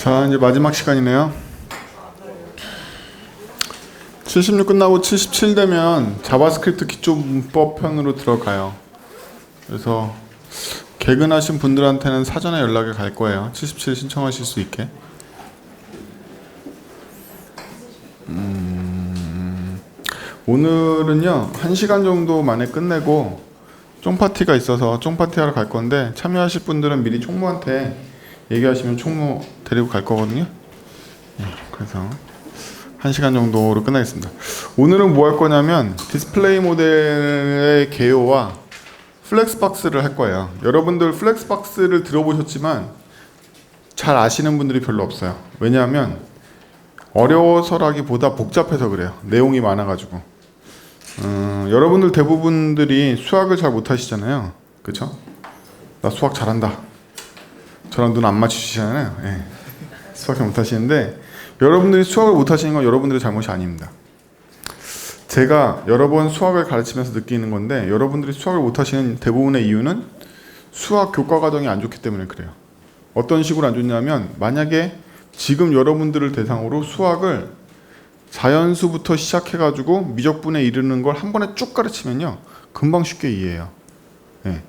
자, 이제 마지막 시간이네요. 76 끝나고 77 되면 자바스크립트 기초문법 편으로 들어가요. 그래서 개근하신 분들한테는 사전에 연락이 갈 거예요. 77 신청하실 수 있게. 오늘은요 1시간 정도 만에 끝내고 쫑파티가 있어서 쫑파티 하러 갈 건데, 참여하실 분들은 미리 총무한테 얘기하시면 총무 데리고 갈 거거든요. 그래서 1시간 정도로 끝나겠습니다. 오늘은 뭐 할 거냐면 디스플레이 모델의 개요와 플렉스박스를 할 거예요. 여러분들 플렉스박스를 들어보셨지만 잘 아시는 분들이 별로 없어요. 왜냐하면 어려워서라기보다 복잡해서 그래요. 내용이 많아가지고. 여러분들 대부분들이 수학을 잘 못하시잖아요. 그쵸? 나 수학 잘한다. 저랑 눈 안 맞추시잖아요. 예. 수학 잘 못하시는데, 여러분들이 수학을 못하시는 건 여러분들의 잘못이 아닙니다. 제가 여러 번 수학을 가르치면서 느끼는 건데, 여러분들이 수학을 못하시는 대부분의 이유는 수학 교과 과정이 안 좋기 때문에 그래요. 어떤 식으로 안 좋냐면, 만약에 지금 여러분들을 대상으로 수학을 자연수부터 시작해가지고 미적분에 이르는 걸 한 번에 쭉 가르치면요, 금방 쉽게 이해해요. 예.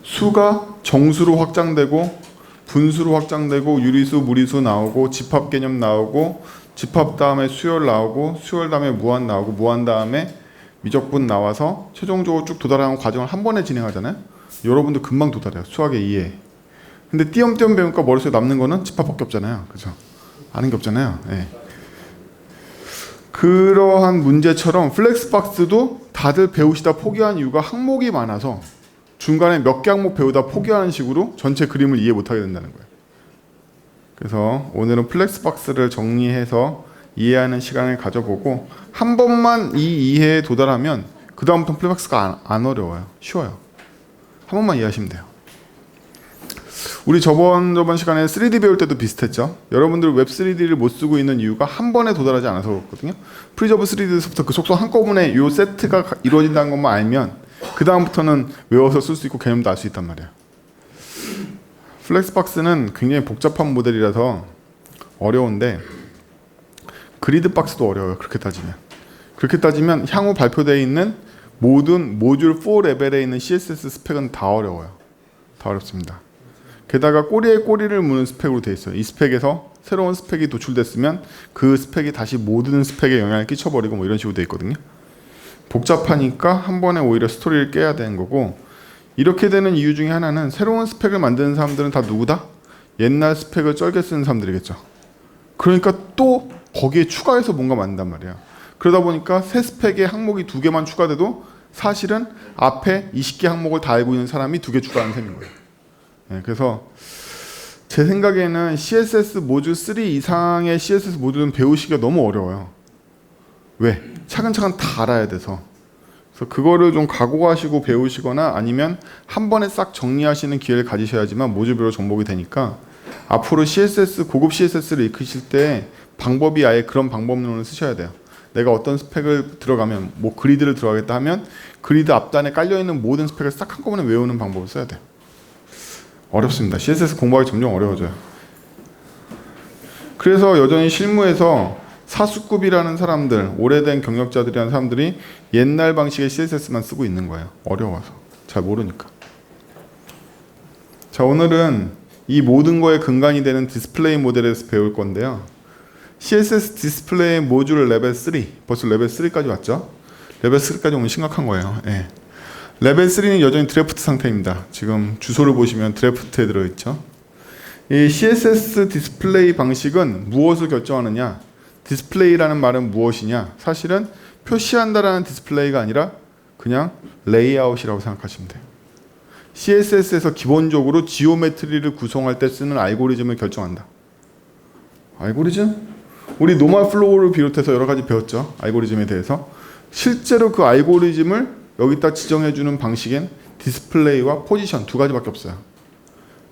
수가 정수로 확장되고 분수로 확장되고 유리수, 무리수 나오고 집합 개념 나오고 집합 다음에 수열 나오고 수열 다음에 무한 나오고 무한 다음에 미적분 나와서 최종적으로 쭉 도달하는 과정을 한 번에 진행하잖아요. 여러분들 금방 도달해요. 수학의 이해. 근데 띄엄띄엄 배우니까 머릿속에 남는 거는 집합밖에 없잖아요. 그죠? 아는 게 없잖아요. 예. 그러한 문제처럼 플렉스박스도 다들 배우시다 포기한 이유가 항목이 많아서 중간에 몇 개 항목 배우다 포기하는 식으로 전체 그림을 이해 못하게 된다는 거예요. 그래서 오늘은 플렉스박스를 정리해서 이해하는 시간을 가져보고, 한 번만 이 이해에 도달하면 그 다음부터는 플렉스박스가 안 어려워요. 쉬워요. 한 번만 이해하시면 돼요. 우리 저번 시간에 3D 배울 때도 비슷했죠. 여러분들 웹 3D를 못 쓰고 있는 이유가 한 번에 도달하지 않아서 그렇거든요. 프리저브 3D에서부터 그 속성 한꺼번에 이 세트가 이루어진다는 것만 알면 그 다음부터는 외워서 쓸 수 있고 개념도 알 수 있단 말이에요. 플렉스박스는 굉장히 복잡한 모델이라서 어려운데, 그리드박스도 어려워요. 그렇게 따지면 향후 발표되어 있는 모든 모듈 4 레벨에 있는 CSS 스펙은 다 어려워요. 다 어렵습니다. 게다가 꼬리에 꼬리를 무는 스펙으로 되어 있어요. 이 스펙에서 새로운 스펙이 도출됐으면 그 스펙이 다시 모든 스펙에 영향을 끼쳐버리고 뭐 이런 식으로 되어 있거든요. 복잡하니까 한 번에 오히려 스토리를 깨야 되는 거고, 이렇게 되는 이유 중에 하나는 새로운 스펙을 만드는 사람들은 다 누구다? 옛날 스펙을 쩔게 쓰는 사람들이겠죠. 그러니까 또 거기에 추가해서 뭔가 만든단 말이야. 그러다 보니까 새 스펙에 항목이 2개만 추가돼도 사실은 앞에 20개 항목을 다 알고 있는 사람이 2개 추가하는 셈인 거예요. 네, 그래서 제 생각에는 CSS 모듈 3 이상의 CSS 모듈은 배우시기가 너무 어려워요. 왜? 차근차근 다 알아야 돼서. 그래서 그거를 좀 각오하시고 배우시거나 아니면 한 번에 싹 정리하시는 기회를 가지셔야지만 모듈별로 정복이 되니까, 앞으로 고급 CSS를 익히실 때 방법이 아예 그런 방법론을 쓰셔야 돼요. 내가 어떤 스펙을 들어가면, 뭐 그리드를 들어가겠다 하면 그리드 앞단에 깔려있는 모든 스펙을 싹 한꺼번에 외우는 방법을 써야 돼요. 어렵습니다. CSS 공부하기 점점 어려워져요. 그래서 여전히 실무에서 사수급이라는 사람들, 오래된 경력자들이라는 사람들이 옛날 방식의 CSS만 쓰고 있는 거예요. 어려워서. 잘 모르니까. 자, 오늘은 이 모든 거에 근간이 되는 디스플레이 모델에 대해서 배울 건데요. CSS 디스플레이 모듈 레벨 3, 벌써 레벨 3까지 왔죠? 레벨 3까지 오면 심각한 거예요. 예. 레벨 3는 여전히 드래프트 상태입니다. 지금 주소를 보시면 드래프트에 들어있죠. 이 CSS 디스플레이 방식은 무엇을 결정하느냐? 디스플레이라는 말은 무엇이냐? 사실은 표시한다라는 디스플레이가 아니라 그냥 레이아웃이라고 생각하시면 돼요. CSS에서 기본적으로 지오메트리를 구성할 때 쓰는 알고리즘을 결정한다. 알고리즘? 우리 노멀 플로우를 비롯해서 여러 가지 배웠죠. 알고리즘에 대해서. 실제로 그 알고리즘을 여기다 지정해주는 방식엔 디스플레이와 포지션 2가지밖에 없어요.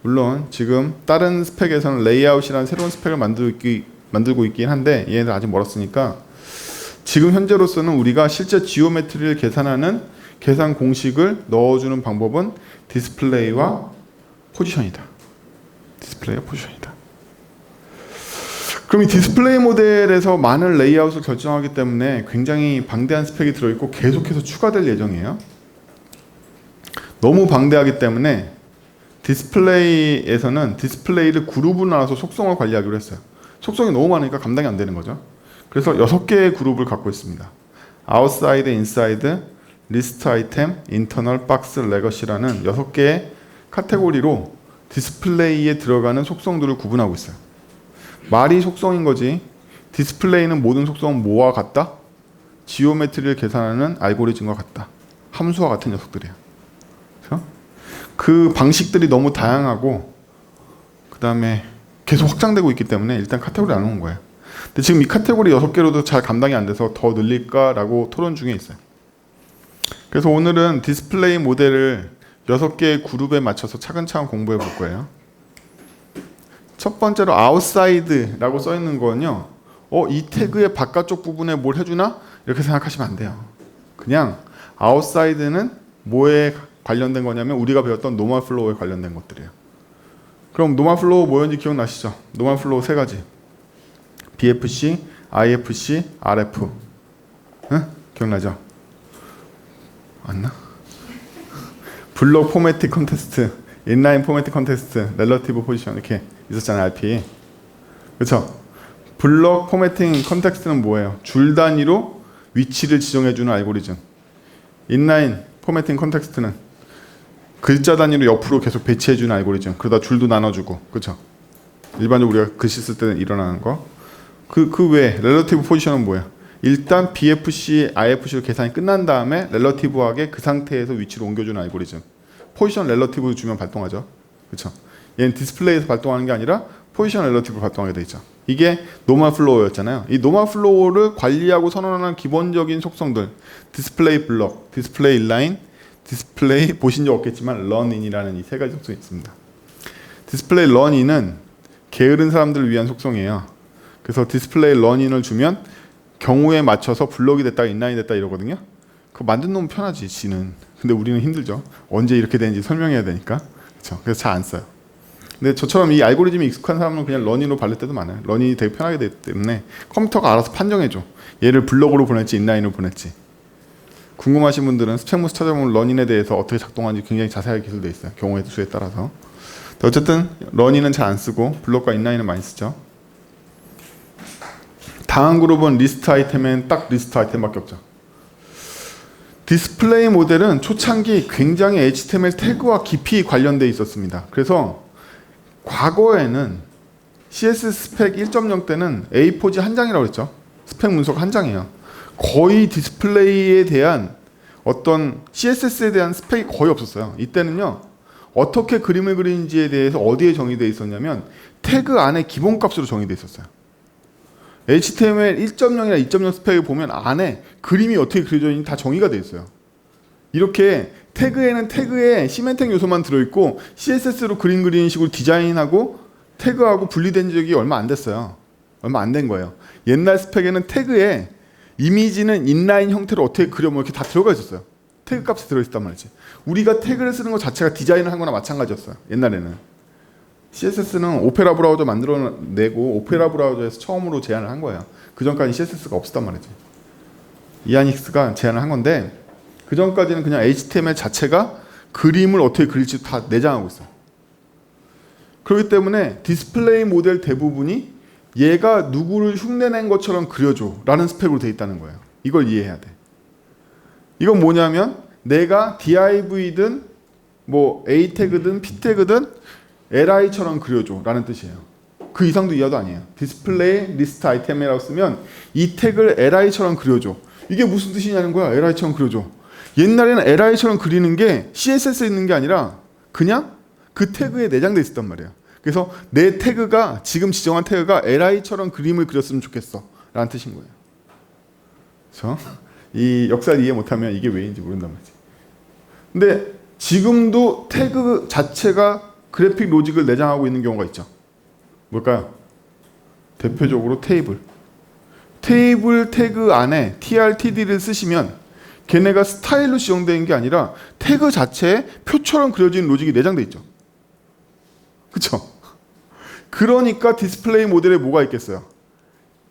물론 지금 다른 스펙에서는 레이아웃이라는 새로운 스펙을 만들고 있긴 한데 얘네들 아직 멀었으니까, 지금 현재로서는 우리가 실제 지오메트리를 계산하는 계산 공식을 넣어주는 방법은 디스플레이와 포지션이다. 디스플레이와 포지션이다. 그럼 이 디스플레이 모델에서 많은 레이아웃을 결정하기 때문에 굉장히 방대한 스펙이 들어있고 계속해서 추가될 예정이에요. 너무 방대하기 때문에 디스플레이에서는 디스플레이를 그룹으로 나눠서 속성을 관리하기로 했어요. 속성이 너무 많으니까 감당이 안 되는 거죠. 그래서 6개의 그룹을 갖고 있습니다. 아웃사이드, 인사이드, 리스트 아이템, 인터널, 박스, 레거시라는 6개의 카테고리로 디스플레이에 들어가는 속성들을 구분하고 있어요. 말이 속성인 거지. 디스플레이는 모든 속성은 뭐와 같다? 지오메트리를 계산하는 알고리즘과 같다. 함수와 같은 녀석들이야. 그렇죠? 그 방식들이 너무 다양하고 그 다음에 계속 확장되고 있기 때문에 일단 카테고리 나누는 거예요. 근데 지금 이 카테고리 6개로도 잘 감당이 안 돼서 더 늘릴까라고 토론 중에 있어요. 그래서 오늘은 디스플레이 모델을 6개의 그룹에 맞춰서 차근차근 공부해 볼 거예요. 첫 번째로 outside라고 써 있는 거는요. 이 태그의 바깥쪽 부분에 뭘 해주나? 이렇게 생각하시면 안 돼요. 그냥 outside는 뭐에 관련된 거냐면 우리가 배웠던 normal flow에 관련된 것들이에요. 그럼 normal flow 뭐였는지 기억나시죠? normal flow 3가지. BFC, IFC, RF. 응? 기억나죠? 맞나? 블록 포매틱 컨테스트, 인라인 포매틱 컨테스트, 렐러티브 포지션 이렇게 있었잖아요. RP. 그렇죠? 블록 포매팅 컨텍스트는 뭐예요? 줄 단위로 위치를 지정해주는 알고리즘. 인라인 포매팅 컨텍스트는 글자 단위로 옆으로 계속 배치해주는 알고리즘. 그러다 줄도 나눠주고, 그렇죠? 일반적으로 우리가 글씨 쓸 때는 일어나는 거. 그 외에 렐러티브 포지션은 뭐예요? 일단 BFC, IFC로 계산이 끝난 다음에 렐러티브하게 그 상태에서 위치를 옮겨주는 알고리즘. 포지션 렐러티브 주면 발동하죠. 그렇죠? 얘는 디스플레이에서 발동하는 게 아니라 포지션 렐러티브로 발동하게 돼 있죠. 이게 노멀 플로우였잖아요. 이 노멀 플로우를 관리하고 선언하는 기본적인 속성들. 디스플레이 블럭, 디스플레이 인라인, 디스플레이 보신 적 없겠지만 런인이라는 이 3가지 속성이 있습니다. 디스플레이 런인은 게으른 사람들을 위한 속성이에요. 그래서 디스플레이 런인을 주면 경우에 맞춰서 블럭이 됐다 인라인이 됐다 이러거든요. 그거 만든 놈은 편하지 지는. 근데 우리는 힘들죠. 언제 이렇게 되는지 설명해야 되니까. 그렇죠. 그래서 잘 안 써요. 근데 저처럼 이 알고리즘이 익숙한 사람은 그냥 런인으로 바를 때도 많아요. 런인이 되게 편하게 되기 때문에 컴퓨터가 알아서 판정해줘. 얘를 블럭으로 보낼지 인라인으로 보낼지. 궁금하신 분들은 스펙무스 찾아보면 런인에 대해서 어떻게 작동하는지 굉장히 자세하게 기술되어 있어요. 경우의 수에 따라서. 어쨌든 런인은 잘 안 쓰고 블럭과 인라인은 많이 쓰죠. 다음 그룹은 리스트 아이템엔 딱 리스트 아이템밖에 없죠. 디스플레이 모델은 초창기 굉장히 HTML 태그와 깊이 관련되어 있었습니다. 그래서 과거에는 CSS 스펙 1.0 때는 A4지 한 장이라고 했죠. 스펙 문서가 한 장이에요. 거의 디스플레이에 대한 어떤 CSS에 대한 스펙이 거의 없었어요. 이때는요. 어떻게 그림을 그리는지에 대해서 어디에 정의되어 있었냐면 태그 안에 기본값으로 정의되어 있었어요. HTML 1.0이나 2.0 스펙을 보면 안에 그림이 어떻게 그려져 있는지 다 정의가 되어 있어요. 이렇게 태그에는 태그에 시멘텍 요소만 들어있고 CSS로 그림 그리는 식으로 디자인하고 태그하고 분리된 적이 얼마 안 됐어요. 얼마 안 된 거예요. 옛날 스펙에는 태그에 이미지는 인라인 형태로 어떻게 그려 뭐 이렇게 다 들어가 있었어요. 태그 값이 들어있단 말이지. 우리가 태그를 쓰는 것 자체가 디자인을 한 거나 마찬가지였어요. 옛날에는. CSS는 오페라 브라우저 만들어내고 오페라 브라우저에서 처음으로 제안을 한 거예요. 그 전까지 CSS가 없었단 말이죠. 이아닉스가 제안을 한 건데 그 전까지는 그냥 HTML 자체가 그림을 어떻게 그릴지 다 내장하고 있어요. 그렇기 때문에 디스플레이 모델 대부분이 얘가 누구를 흉내낸 것처럼 그려줘 라는 스펙으로 돼 있다는 거예요. 이걸 이해해야 돼. 이건 뭐냐면 내가 div든 뭐 a 태그든 p 태그든 li처럼 그려줘 라는 뜻이에요. 그 이상도 이하도 아니에요. 디스플레이 리스트 아이템이라고 쓰면 이 태그를 li처럼 그려줘. 이게 무슨 뜻이냐는 거야. li처럼 그려줘. 옛날에는 li처럼 그리는 게 CSS에 있는 게 아니라 그냥 그 태그에 내장돼 있었단 말이에요. 그래서 내 태그가 지금 지정한 태그가 li처럼 그림을 그렸으면 좋겠어 라는 뜻인 거예요. 그렇죠? 이 역사를 이해 못하면 이게 왜인지 모른단 말이지. 근데 지금도 태그 자체가 그래픽 로직을 내장하고 있는 경우가 있죠. 뭘까요? 대표적으로 테이블. 테이블 태그 안에 trtd를 쓰시면 걔네가 스타일로 지정되는 게 아니라 태그 자체에 표처럼 그려진 로직이 내장돼 있죠. 그렇죠? 그러니까 디스플레이 모델에 뭐가 있겠어요?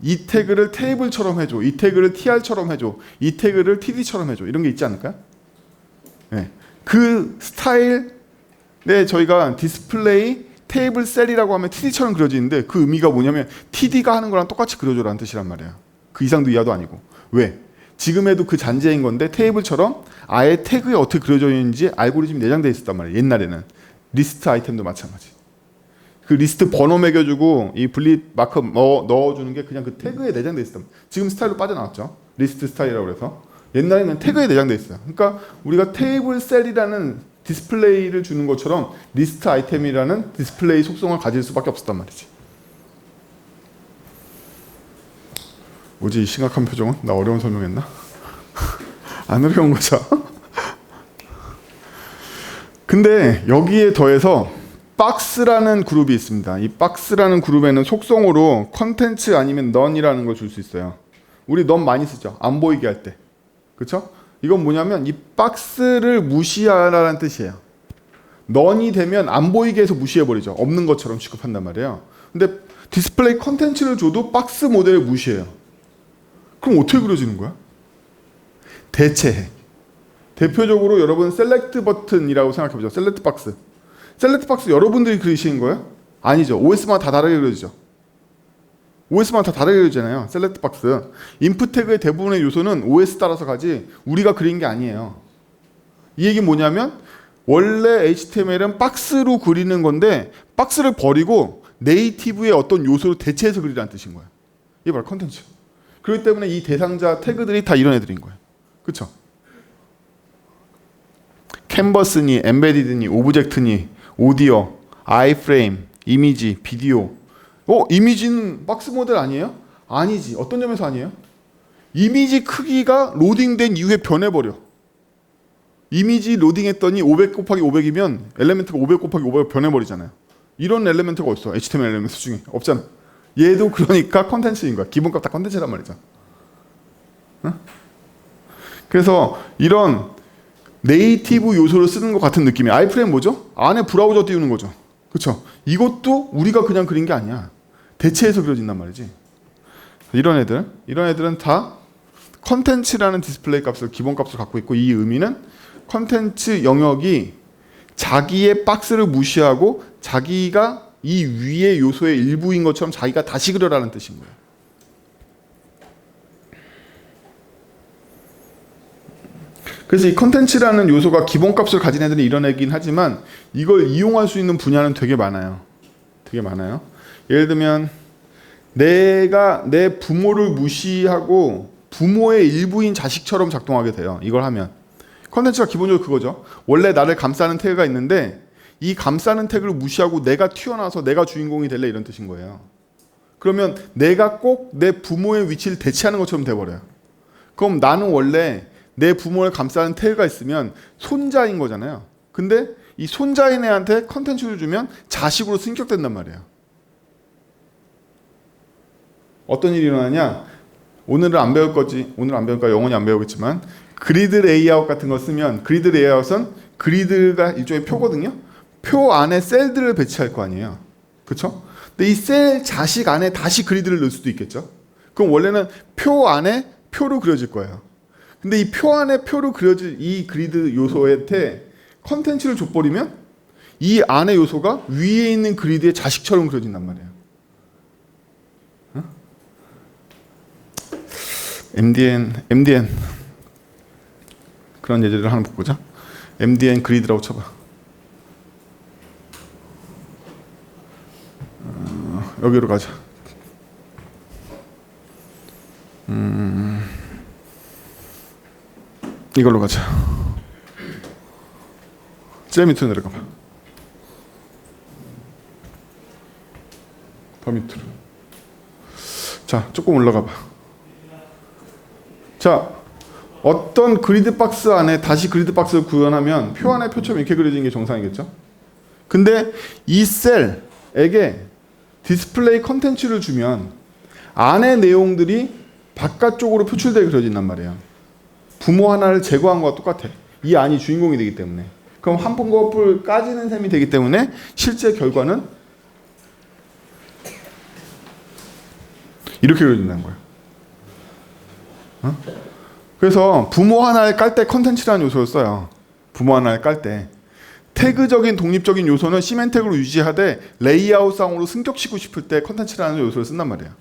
이 태그를 테이블처럼 해줘, 이 태그를 tr처럼 해줘, 이 태그를 td처럼 해줘, 이런 게 있지 않을까요? 네. 그 스타일에 저희가 디스플레이 테이블 셀이라고 하면 td처럼 그려지는데 그 의미가 뭐냐면 td가 하는 거랑 똑같이 그려줘라는 뜻이란 말이에요. 그 이상도 이하도 아니고. 왜? 지금에도 그 잔재인 건데 테이블처럼 아예 태그에 어떻게 그려져 있는지 알고리즘이 내장되어 있었단 말이에요. 옛날에는. 리스트 아이템도 마찬가지. 그 리스트 번호 매겨주고 이 분리 마크 넣어주는 게 그냥 그 태그에 내장되어 있었단 말이에요. 지금 스타일로 빠져나왔죠. 리스트 스타일이라고 해서. 옛날에는 태그에 내장되어 있어요. 그러니까 우리가 테이블 셀이라는 디스플레이를 주는 것처럼 리스트 아이템이라는 디스플레이 속성을 가질 수밖에 없었단 말이지. 뭐지 이 심각한 표정은? 나 어려운 설명했나? 안 어려운 거죠. 근데 여기에 더해서 박스라는 그룹이 있습니다. 이 박스라는 그룹에는 속성으로 컨텐츠 아니면 none이라는 걸 줄 수 있어요. 우리 none 많이 쓰죠. 안 보이게 할 때. 그렇죠? 이건 뭐냐면 이 박스를 무시하라는 뜻이에요. none이 되면 안 보이게 해서 무시해버리죠. 없는 것처럼 취급한단 말이에요. 근데 디스플레이 컨텐츠를 줘도 박스 모델을 무시해요. 그럼 어떻게 그려지는 거야? 대체해. 대표적으로 여러분 셀렉트 버튼이라고 생각해보죠. 셀렉트 박스. 셀렉트 박스 여러분들이 그리시는 거예요? 아니죠. OS마다 다 다르게 그려지죠. OS마다 다 다르게 그려지잖아요. 셀렉트 박스. 인풋 태그의 대부분의 요소는 OS 따라서 가지 우리가 그린 게 아니에요. 이 얘기는 뭐냐면 원래 HTML은 박스로 그리는 건데 박스를 버리고 네이티브의 어떤 요소로 대체해서 그리라는 뜻인 거예요. 이게 바로 컨텐츠. 그렇기 때문에 이 대상자 태그들이 다 이런 애들인 거예요. 그렇죠? 캔버스니, 엠베디드니, 오브젝트니, 오디오, 아이프레임, 이미지, 비디오. 이미지는 박스 모델 아니에요? 아니지. 어떤 점에서 아니에요? 이미지 크기가 로딩된 이후에 변해버려. 이미지 로딩했더니 500 곱하기 500이면 엘리멘트가 500 곱하기 500 변해버리잖아요. 이런 엘리멘트가 어딨어? HTML 엘리멘트 중에 없잖아. 얘도 그러니까 컨텐츠인 거야. 기본값 다 컨텐츠란 말이죠. 응? 그래서 이런 네이티브 요소를 쓰는 것 같은 느낌이야. 아이프레임 뭐죠? 안에 브라우저 띄우는 거죠. 그렇죠? 이것도 우리가 그냥 그린 게 아니야. 대체해서 그려진단 말이지. 이런 애들은 다 컨텐츠라는 디스플레이 값을 기본값을 갖고 있고 이 의미는 컨텐츠 영역이 자기의 박스를 무시하고 자기가 이 위의 요소의 일부인 것처럼 자기가 다시 그려라는 뜻인 거예요. 그래서 이 컨텐츠라는 요소가 기본값을 가진 애들은 이런 애긴 하지만 이걸 이용할 수 있는 분야는 되게 많아요. 되게 많아요. 예를 들면 내가 내 부모를 무시하고 부모의 일부인 자식처럼 작동하게 돼요. 이걸 하면. 컨텐츠가 기본적으로 그거죠. 원래 나를 감싸는 태그가 있는데 이 감싸는 태그를 무시하고 내가 튀어나와서 내가 주인공이 될래 이런 뜻인 거예요. 그러면 내가 꼭 내 부모의 위치를 대체하는 것처럼 돼버려요. 그럼 나는 원래 내 부모를 감싸는 태그가 있으면 손자인 거잖아요. 근데 이 손자인 애한테 컨텐츠를 주면 자식으로 승격된단 말이에요. 어떤 일이 일어나냐? 오늘은 안 배울 거지. 오늘 안 배울까? 영원히 안 배우겠지만 그리드 레이아웃 같은 거 쓰면 그리드 레이아웃은 그리드가 일종의 표거든요. 표 안에 셀들을 배치할 거 아니에요. 그렇죠? 근데 이 셀 자식 안에 다시 그리드를 넣을 수도 있겠죠. 그럼 원래는 표 안에 표로 그려질 거예요. 근데 이 표 안에 표로 그려질 이 그리드 요소한테 컨텐츠를 줘버리면 이 안의 요소가 위에 있는 그리드의 자식처럼 그려진단 말이에요. 어? MDN 그런 예제를 하나 보자. MDN 그리드라고 쳐봐. 여기로 가자. 이걸로 가자. 제일 밑으로 내려가봐. 더 밑으로. 자, 조금 올라가봐. 자, 어떤 그리드 박스 안에 다시 그리드 박스를 구현하면 표 안에 표처럼 이렇게 그려지는 게 정상이겠죠? 근데 이 셀에게 디스플레이 컨텐츠를 주면 안의 내용들이 바깥쪽으로 표출되게 그려진단 말이에요. 부모 하나를 제거한 것과 똑같아. 이 안이 주인공이 되기 때문에. 그럼 한 푼 거풀 까지는 셈이 되기 때문에 실제 결과는 이렇게 그려진다는 거예요. 어? 그래서 부모 하나를 깔 때 컨텐츠라는 요소를 써요. 부모 하나를 깔 때. 태그적인 독립적인 요소는 시멘텍으로 유지하되 레이아웃상으로 승격시키고 싶을 때 컨텐츠라는 요소를 쓴단 말이에요.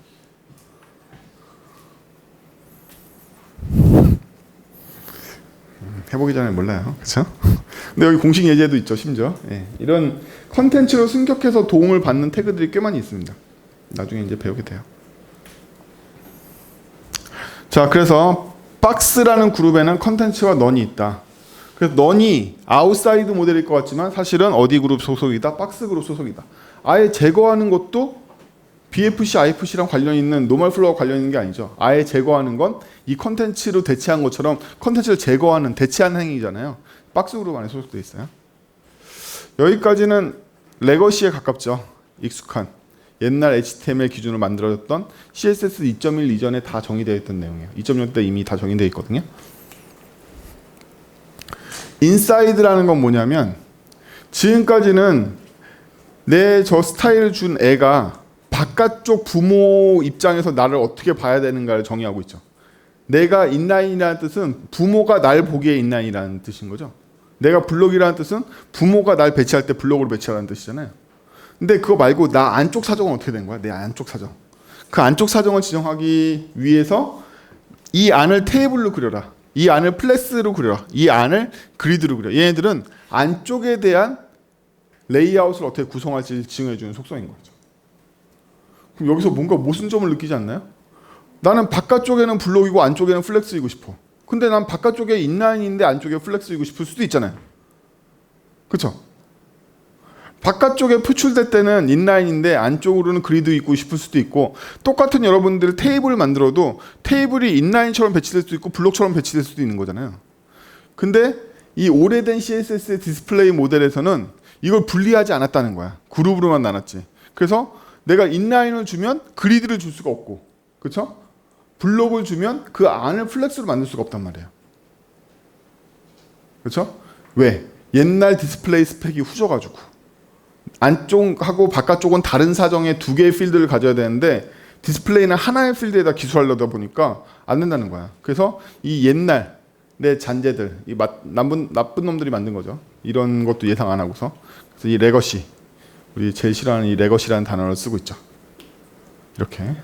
해보기 전에 몰라요. 그렇죠? 근데 여기 공식 예제도 있죠. 심지어 예. 이런 컨텐츠로 승격해서 도움을 받는 태그들이 꽤 많이 있습니다. 나중에 이제 배우게 돼요. 자, 그래서 박스라는 그룹에는 컨텐츠와 넌이 있다. 그래서 넌이 아웃사이드 모델일 것 같지만 사실은 어디 그룹 소속이다? 박스 그룹 소속이다. 아예 제거하는 것도 BFC, IFC랑 관련 있는 노멀 플로우와 관련 있는 게 아니죠. 아예 제거하는 건 이 컨텐츠로 대체한 것처럼 컨텐츠를 제거하는, 대체하는 행위잖아요. 박스 그룹 안에 소속되어 있어요. 여기까지는 레거시에 가깝죠. 익숙한. 옛날 HTML 기준으로 만들어졌던 CSS 2.1 이전에 다 정의되어 있던 내용이에요. 2.0 때 이미 다 정의되어 있거든요. 인사이드라는 건 뭐냐면 지금까지는 내 저 스타일을 준 애가 바깥쪽 부모 입장에서 나를 어떻게 봐야 되는가를 정의하고 있죠. 내가 인라인이라는 뜻은 부모가 날 보기에 인라인이라는 뜻인 거죠. 내가 블록이라는 뜻은 부모가 날 배치할 때 블록으로 배치하라는 뜻이잖아요. 근데 그거 말고 나 안쪽 사정은 어떻게 된 거야? 내 안쪽 사정. 그 안쪽 사정을 지정하기 위해서 이 안을 테이블로 그려라. 이 안을 플렉스로 그려라. 이 안을 그리드로 그려. 얘네들은 안쪽에 대한 레이아웃을 어떻게 구성할지 지정해주는 속성인 거죠. 그럼 여기서 뭔가 모순점을 느끼지 않나요? 나는 바깥쪽에는 블록이고 안쪽에는 플렉스이고 싶어. 근데 난 바깥쪽에 인라인인데 안쪽에 플렉스이고 싶을 수도 있잖아요. 그렇죠? 바깥쪽에 표출될 때는 인라인인데 안쪽으로는 그리드 있고 싶을 수도 있고, 똑같은 여러분들 테이블을 만들어도 테이블이 인라인처럼 배치될 수도 있고 블록처럼 배치될 수도 있는 거잖아요. 근데 이 오래된 CSS의 디스플레이 모델에서는 이걸 분리하지 않았다는 거야. 그룹으로만 나눴지. 그래서 내가 인라인을 주면 그리드를 줄 수가 없고, 그렇죠? 블록을 주면 그 안을 플렉스로 만들 수가 없단 말이에요. 그렇죠? 왜? 옛날 디스플레이 스펙이 후져가지고 안쪽하고 바깥쪽은 다른 사정의 두 개의 필드를 가져야 되는데 디스플레이는 하나의 필드에다 기술하려다 보니까 안 된다는 거야. 그래서 이 옛날 내 잔재들, 이 나쁜 놈들이 만든 거죠. 이런 것도 예상 안 하고서. 그래서 이 레거시, 우리 제일 싫어하는 이 레거시라는 단어를 쓰고 있죠. 이렇게.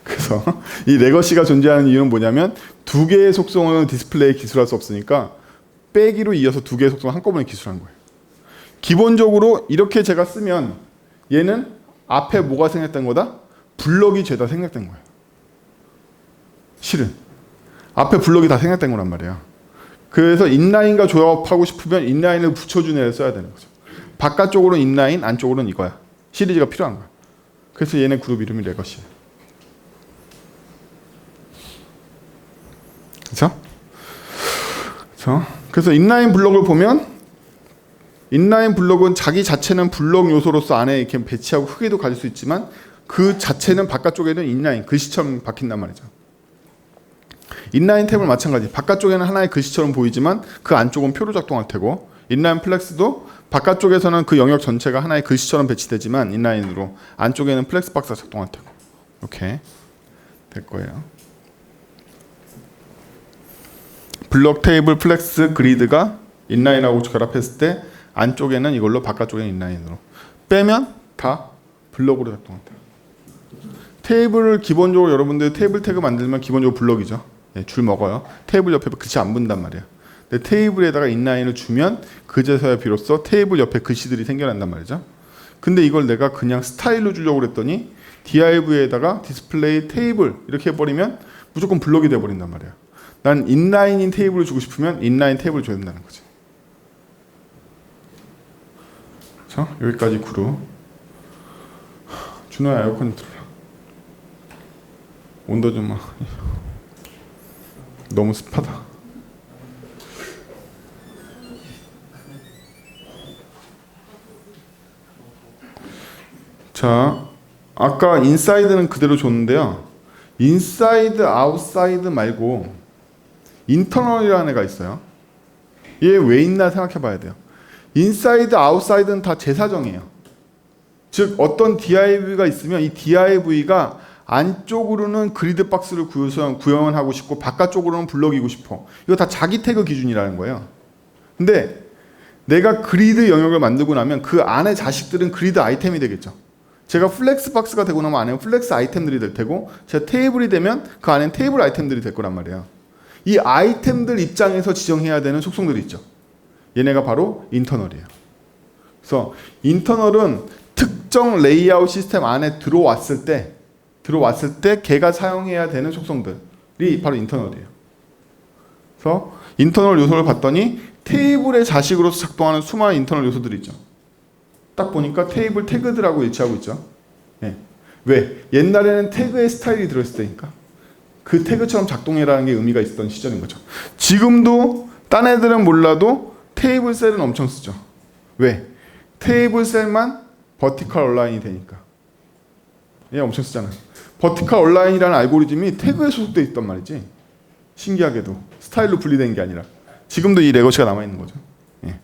그래서 이 레거시가 존재하는 이유는 뭐냐면 두 개의 속성을 디스플레이에 기술할 수 없으니까 빼기로 이어서 두 개의 속성을 한꺼번에 기술한 거예요. 기본적으로 이렇게 제가 쓰면 얘는 앞에 뭐가 생략된 거다? 블럭이 죄다 생략된 거예요. 실은 앞에 블럭이 다 생략된 거란 말이에요. 그래서 인라인과 조합하고 싶으면 인라인을 붙여준 애를 써야 되는 거죠. 바깥쪽으로는 인라인, 안쪽으로는 이거야. 시리즈가 필요한 거야. 그래서 얘네 그룹 이름이 레거시예요. 그렇죠? 그래서 인라인 블럭을 보면 인라인 블럭은 자기 자체는 블럭 요소로서 안에 이렇게 배치하고 크기도 가질 수 있지만 그 자체는 바깥쪽에는 인라인, 글씨처럼 박힌단 말이죠. 인라인 탭은 마찬가지. 바깥쪽에는 하나의 글씨처럼 보이지만 그 안쪽은 표로 작동할 테고, 인라인 플렉스도 바깥쪽에서는 그 영역 전체가 하나의 글씨처럼 배치되지만 인라인으로 안쪽에는 플렉스 박스가 작동할 테고. 이렇게 될 거예요. 블럭, 테이블, 플렉스, 그리드가 인라인하고 결합했을 때 안쪽에는 이걸로, 바깥쪽에는 인라인으로. 빼면 다 블럭으로 작동한다. 테이블을 기본적으로 여러분들 테이블 태그 만들면 기본적으로 블럭이죠. 네, 줄 먹어요. 테이블 옆에 글씨 안 붙는단 말이에요. 근데 테이블에다가 인라인을 주면 그제서야 비로소 테이블 옆에 글씨들이 생겨난단 말이죠. 근데 이걸 내가 그냥 스타일로 주려고 그랬더니 div에다가 디스플레이 테이블 이렇게 해버리면 무조건 블럭이 돼버린단 말이에요. 난 인라인인 테이블을 주고 싶으면 인라인 테이블을 줘야 된다는 거지. 자, 여기까지 그룹. 준호야, 에어컨 틀어라. 온도 좀 너무 습하다. 자, 아까 인사이드는 그대로 줬는데요. 인사이드, 아웃사이드 말고 인터널이라는 애가 있어요. 얘 왜 있나 생각해 봐야 돼요. 인사이드, 아웃사이드는 다 제사정이에요. 즉 어떤 div가 있으면 이 div가 안쪽으로는 그리드 박스를 구현하고 싶고 바깥쪽으로는 블럭이고 싶어. 이거 다 자기 태그 기준이라는 거예요. 근데 내가 그리드 영역을 만들고 나면 그 안에 자식들은 그리드 아이템이 되겠죠. 제가 플렉스 박스가 되고 나면 안에 플렉스 아이템들이 될 테고, 제가 테이블이 되면 그 안엔 테이블 아이템들이 될 거란 말이에요. 이 아이템들 입장에서 지정해야 되는 속성들이 있죠. 얘네가 바로 인터널이에요. 그래서 인터널은 특정 레이아웃 시스템 안에 들어왔을 때 걔가 사용해야 되는 속성들이 바로 인터널이에요. 그래서 인터널 요소를 봤더니 테이블의 자식으로서 작동하는 수많은 인터널 요소들이 있죠. 딱 보니까 테이블 태그들하고 일치하고 있죠. 네. 왜? 옛날에는 태그의 스타일이 들어있을 때니까. 그 태그처럼 작동해라는 게 의미가 있었던 시절인 거죠. 지금도 딴 애들은 몰라도 테이블 셀은 엄청 쓰죠. 왜? 테이블 셀만 버티컬 얼라인이 되니까. 얘 엄청 쓰잖아. 버티컬 얼라인이라는 알고리즘이 태그에 소속되어 있단 말이지. 신기하게도 스타일로 분리된 게 아니라. 지금도 이 레거시가 남아있는 거죠. 예.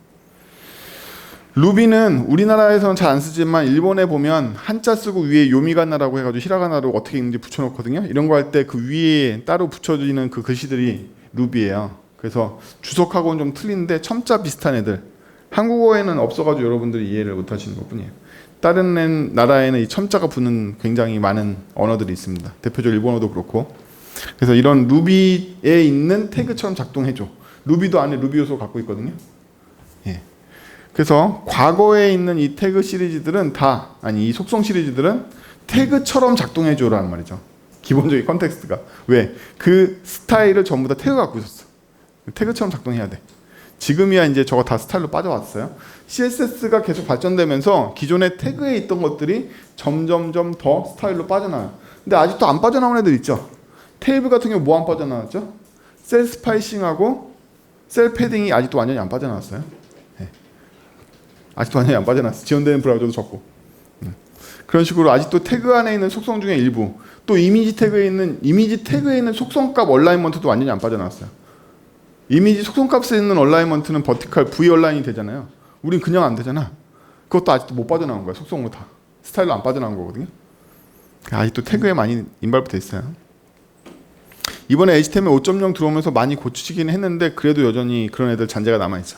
루비는 우리나라에서는 잘 안 쓰지만 일본에 보면 한자 쓰고 위에 요미가나라고 해가지고 히라가나로 어떻게 읽는지 붙여놓거든요. 이런 거 할 때 그 위에 따로 붙여지는 그 글씨들이 루비예요. 그래서 주석하고는 좀 틀린데 첨자 비슷한 애들. 한국어에는 없어가지고 여러분들이 이해를 못하시는 것뿐이에요. 다른 나라에는 이 첨자가 붙는 굉장히 많은 언어들이 있습니다. 대표적으로 일본어도 그렇고. 그래서 이런 루비에 있는 태그처럼 작동해줘. 루비도 안에 루비 요소 갖고 있거든요. 예. 그래서 과거에 있는 이 태그 시리즈들은 이 속성 시리즈들은 태그처럼 작동해줘라는 말이죠. 기본적인 컨텍스트가. 왜? 그 스타일을 전부 다 태그 갖고 있었어. 태그처럼 작동해야 돼. 지금이야 이제 저거 다 스타일로 빠져왔어요. CSS가 계속 발전되면서 기존의 태그에 있던 것들이 점점점 더 스타일로 빠져나와요. 근데 아직도 안 빠져나온 애들 있죠. 테이블 같은 경우 뭐 안 빠져나왔죠? 셀 스파이싱하고 셀 패딩이 아직도 완전히 안 빠져나왔어요. 네. 아직도 완전히 안 빠져나왔어요. 지원되는 브라우저도 적고. 그런 식으로 아직도 태그 안에 있는 속성 중에 일부, 또 이미지 태그에 있는 속성값 얼라인먼트도 완전히 안 빠져나왔어요. 이미지 속성값에 있는 얼라인먼트는 버티컬 V 얼라인이 되잖아요. 우린 그냥 안 되잖아. 그것도 아직도 못 빠져나온 거야. 속성으로 다. 스타일로 안 빠져나온 거거든요. 아직도 태그에 많이 인발브 돼 있어요. 이번에 HTML 5.0 들어오면서 많이 고치긴 했는데 그래도 여전히 그런 애들 잔재가 남아있어.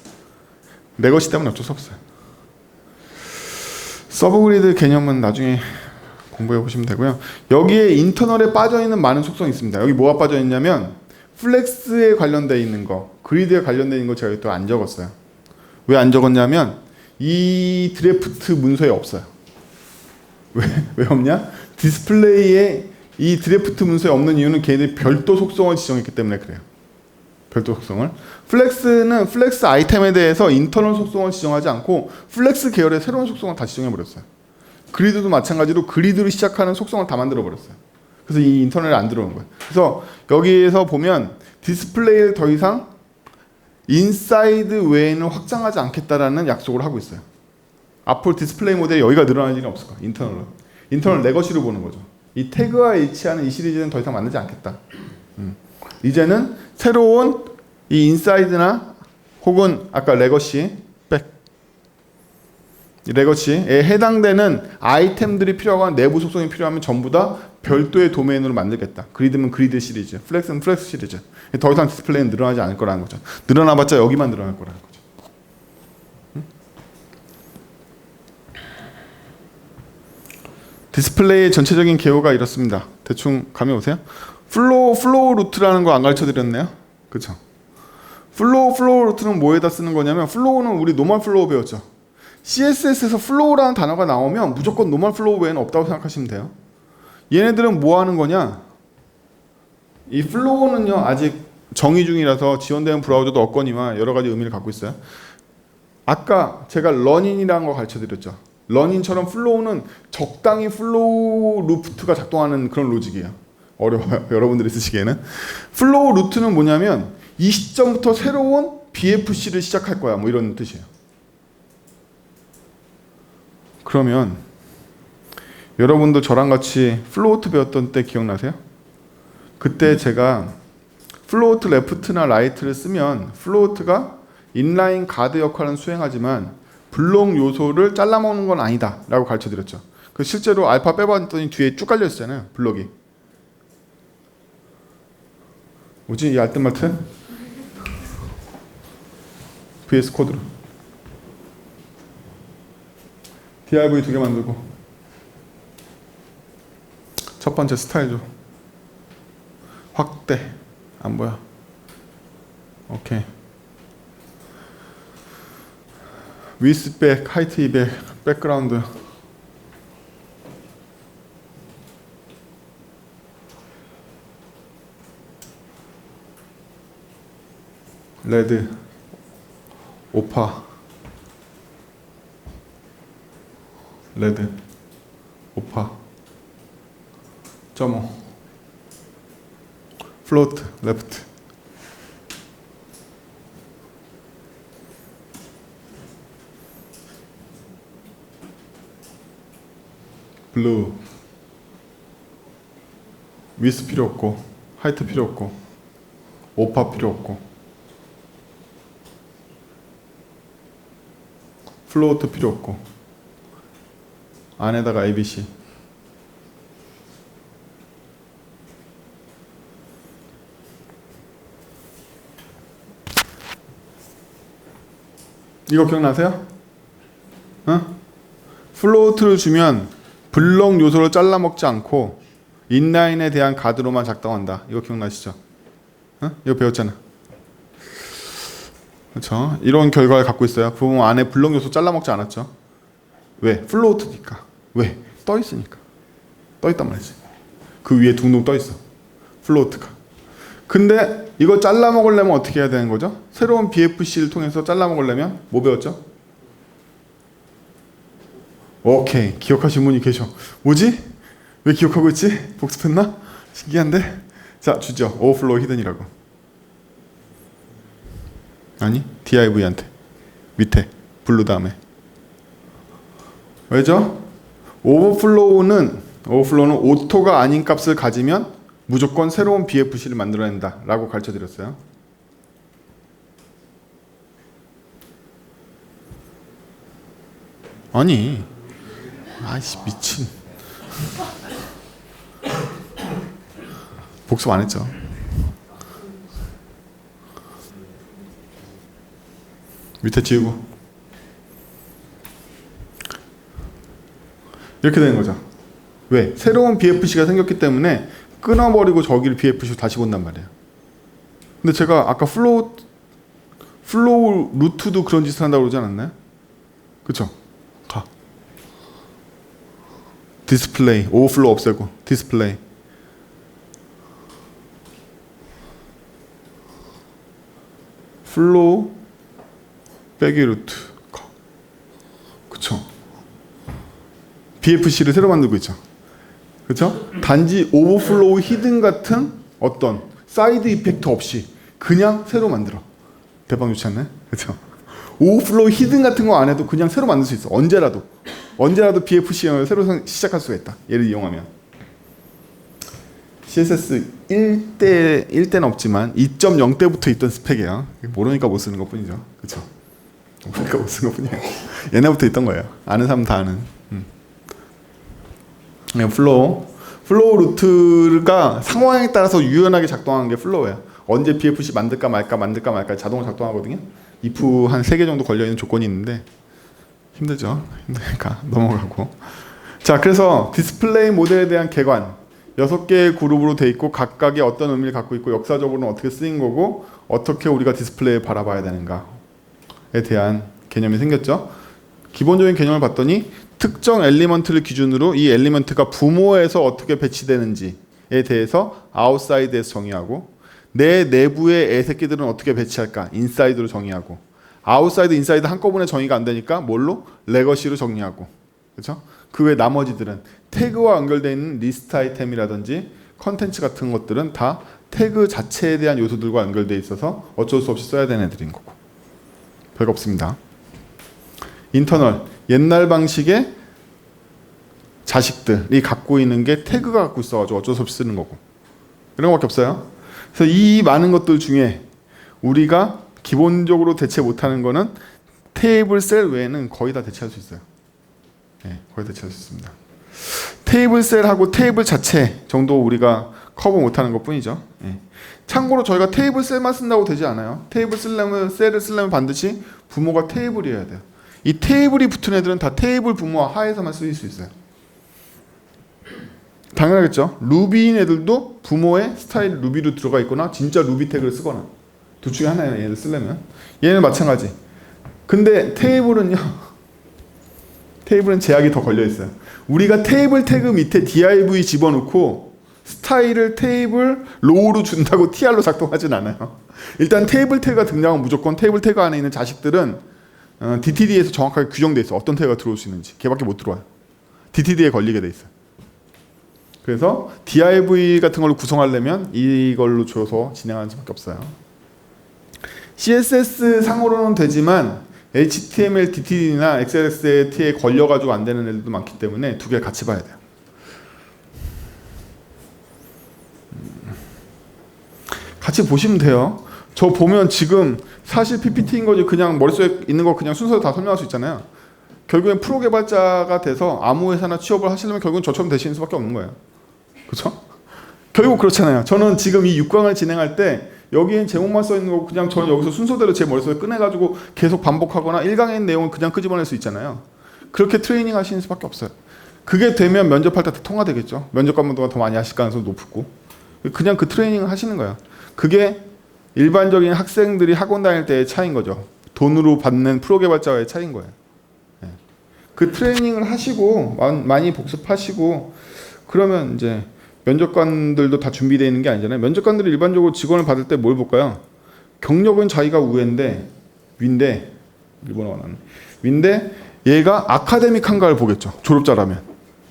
레거시 때문에 어쩔 수 없어요. 서브그리드 개념은 나중에 공부해 보시면 되고요. 여기에 인터널에 빠져있는 많은 속성이 있습니다. 여기 뭐가 빠져있냐면 플렉스에 관련되어 있는 거, 그리드에 관련되어 있는 거 제가 또 안 적었어요. 왜 안 적었냐면 이 드래프트 문서에 없어요. 왜 없냐? 디스플레이에 이 드래프트 문서에 없는 이유는 걔네들이 별도 속성을 지정했기 때문에 그래요. 별도 속성을. 플렉스는 플렉스 아이템에 대해서 인터널 속성을 지정하지 않고 플렉스 계열의 새로운 속성을 다 지정해버렸어요. 그리드도 마찬가지로 그리드로 시작하는 속성을 다 만들어버렸어요. 그래서 이 인터널에 안 들어오는 거예요. 그래서 여기에서 보면 디스플레이를 더 이상 인사이드 외에는 확장하지 않겠다라는 약속을 하고 있어요. 앞으로 디스플레이 모델이 여기가 늘어날 일은 없을 거예요. 인터널로. 인터널 레거시로 보는 거죠. 이 태그와 일치하는 이 시리즈는 더 이상 만들지 않겠다. 이제는 새로운 이 인사이드나 혹은 아까 레거시에 해당되는 아이템들이 필요하거나 내부 속성이 필요하면 전부 다 별도의 도메인으로 만들겠다. 그리드면 그리드 시리즈, 플렉스는 플렉스 시리즈. 더 이상 디스플레이는 늘어나지 않을 거라는 거죠. 늘어나봤자 여기만 늘어날 거라는 거죠. 디스플레이의 전체적인 개요가 이렇습니다. 대충 감이 오세요? 플로우 루트라는 거 안 가르쳐 드렸네요. 그렇죠? 플로우 루트는 뭐에다 쓰는 거냐면 플로우는 우리 노멀 플로우 배웠죠. CSS에서 플로우라는 단어가 나오면 무조건 노멀 플로우 외에는 없다고 생각하시면 돼요. 얘네들은 뭐 하는 거냐? 이 플로우는요 아직 정의 중이라서 지원되는 브라우저도 없거니와 여러 가지 의미를 갖고 있어요. 아까 제가 런인이라는 거 가르쳐 드렸죠. 런인처럼 플로우는 적당히 플로우 루프트가 작동하는 그런 로직이에요. 어려워요. 여러분들이 쓰시기에는. 플로우 루트는 뭐냐면 이 시점부터 새로운 BFC를 시작할 거야. 뭐 이런 뜻이에요. 그러면 여러분도 저랑 같이 플로우트 배웠던 때 기억나세요? 그때 제가 플로우트 레프트나 라이트를 쓰면 플로우트가 인라인 가드 역할은 수행하지만 블록 요소를 잘라먹는 건 아니다 라고 가르쳐드렸죠. 그 실제로 알파 빼봤더니 뒤에 쭉 깔려있잖아요. 블록이. 뭐지 이 알뜰마트? VS 코드로 div 2개 만들고 첫 번째 스타일 줘. 확대 안 보여. 오케이. 위스 100, 하이트 200, 백그라운드 레드 오파 레드 오파 .5 플로트 레프트 블루 위스 필요 없고 하이트 필요 없고 오파 필요 없고 플로트 필요 없고 안에다가 ABC 이거 기억나세요? 플로트를 주면 블록 요소를 잘라 먹지 않고 인라인에 대한 가드로만 작동한다. 이거 기억나시죠? 이거 배웠잖아. 그렇죠? 이런 결과를 갖고 있어요. 부분 안에 블록 요소 잘라 먹지 않았죠? 왜? 플로트니까. 왜? 떠 있으니까. 떠 있단 말이지. 그 위에 둥둥 떠 있어. 플로트가. 근데 이거 잘라 먹으려면 어떻게 해야 되는 거죠? 새로운 BFC를 통해서 잘라 먹으려면 뭐 배웠죠? 오케이. 기억하신 분이 계셔. 뭐지? 왜 기억하고 있지? 복습했나? 신기한데? 자, 주죠. 오버플로우 히든이라고. 아니, div한테. 밑에. 블루 다음에. 왜죠? 오버플로우는 오토가 아닌 값을 가지면 무조건 새로운 BFC를 만들어낸다 라고 가르쳐 드렸어요. 아니 아이씨 미친 복습 안 했죠. 밑에 지우고 이렇게 되는 거죠. 왜? 새로운 BFC가 생겼기 때문에 끊어버리고 저기를 BFC로 다시 본단 말이에요. 근데 제가 아까 플로우 루트도 그런 짓을 한다고 그러지 않았나요? 그쵸? 가. 디스플레이, 오버플로우 없애고 디스플레이. 플로우 빼기 루트. 가. 그쵸? BFC를 새로 만들고 있죠. 그렇죠? 단지 오버플로우 히든 같은 어떤 사이드 이펙트 없이 그냥 새로 만들어. 대박 좋지 않나요? 그렇죠? 오버플로우 히든 같은 거 안 해도 그냥 새로 만들 수 있어. 언제라도 BFC 영역을 새로 시작할 수가 있다. 얘를 이용하면 CSS 1때는 없지만 2.0때부터 있던 스펙이에요. 모르니까 못 쓰는 것뿐이죠. 그렇죠? 모르니까 못 쓰는 것뿐이에요. 얘네부터 있던 거예요. 아는 사람 다 아는. 플로우 루트가 상황에 따라서 유연하게 작동하는 게 플로우예요. 언제 BFC 만들까 말까 자동으로 작동하거든요. if 한 3개 정도 걸려있는 조건이 있는데 힘들죠. 힘드니까 넘어가고. 자, 그래서 디스플레이 모델에 대한 개관 6개의 그룹으로 돼 있고 각각의 어떤 의미를 갖고 있고 역사적으로는 어떻게 쓰인 거고 어떻게 우리가 디스플레이를 바라봐야 되는가에 대한 개념이 생겼죠. 기본적인 개념을 봤더니 특정 엘리먼트를 기준으로 이 엘리먼트가 부모에서 어떻게 배치되는지에 대해서 아웃사이드에서 정의하고 내 내부의 애새끼들은 어떻게 배치할까 인사이드로 정의하고 아웃사이드, 인사이드 한꺼번에 정의가 안 되니까 뭘로? 레거시로 정의하고 그렇죠? 그 외 나머지들은 태그와 연결되어 있는 리스트 아이템이라든지 컨텐츠 같은 것들은 다 태그 자체에 대한 요소들과 연결되어 있어서 어쩔 수 없이 써야 되는 애들인 거고 별거 없습니다. 인터널 옛날 방식의 자식들이 갖고 있는 게 태그가 갖고 있어가지고 어쩔 수 없이 쓰는 거고 이런 것밖에 없어요. 그래서 이 많은 것들 중에 우리가 기본적으로 대체 못하는 거는 테이블 셀 외에는 거의 다 대체할 수 있어요. 네, 거의 대체할 수 있습니다. 테이블 셀하고 테이블 자체 정도 우리가 커버 못하는 것 뿐이죠. 예. 참고로 저희가 테이블 셀만 쓴다고 되지 않아요. 테이블 셀을 쓰려면 반드시 부모가 테이블이어야 돼요. 이 테이블이 붙은 애들은 다 테이블 부모 하에서만 쓰일 수 있어요. 당연하겠죠. 루비인 애들도 부모의 스타일 루비로 들어가 있거나 진짜 루비 태그를 쓰거나 둘 중에 하나예요. 얘를 쓰려면. 얘는 마찬가지. 근데 테이블은 제약이 더 걸려 있어요. 우리가 테이블 태그 밑에 div 집어넣고 스타일을 테이블 로우로 준다고 tr로 작동하진 않아요. 일단 테이블 태그가 등장하면 무조건 테이블 태그 안에 있는 자식들은 DTD에서 정확하게 규정돼 있어. 어떤 태그가 들어올 수 있는지. 걔밖에 못 들어와요. DTD에 걸리게 돼 있어요. 그래서 div 같은 걸로 구성하려면 이걸로 줘서 진행하는 수밖에 없어요. CSS 상으로는 되지만 HTML, DTD나 XLS에 걸려가지고 안 되는 애들도 많기 때문에 두 개를 같이 봐야 돼요. 같이 보시면 돼요. 저 보면 지금 사실 PPT인 거지 그냥 머릿속에 있는 거 그냥 순서대로 다 설명할 수 있잖아요. 결국엔 프로 개발자가 돼서 아무 회사나 취업을 하시려면 결국은 저처럼 되시는 수밖에 없는 거예요. 그렇죠? 결국 그렇잖아요. 저는 지금 이 6강을 진행할 때 여기엔 제목만 써 있는 거 그냥 저는 여기서 순서대로 제 머릿속에 꺼내가지고 계속 반복하거나 1강에 있는 내용을 그냥 끄집어낼 수 있잖아요. 그렇게 트레이닝 하시는 수밖에 없어요. 그게 되면 면접할 때 통과되겠죠. 면접관보다 더 많이 하실 가능성이 높고 그냥 그 트레이닝을 하시는 거예요. 그게 일반적인 학생들이 학원 다닐 때의 차이인 거죠. 돈으로 받는 프로 개발자와의 차이인 거예요. 그 트레이닝을 하시고 많이 복습하시고 그러면 이제 면접관들도 다 준비되어 있는 게 아니잖아요. 면접관들이 일반적으로 직원을 받을 때 뭘 볼까요? 경력은 자기가 위인데 일본어가 나네. 위인데 얘가 아카데믹한가를 보겠죠. 졸업자라면.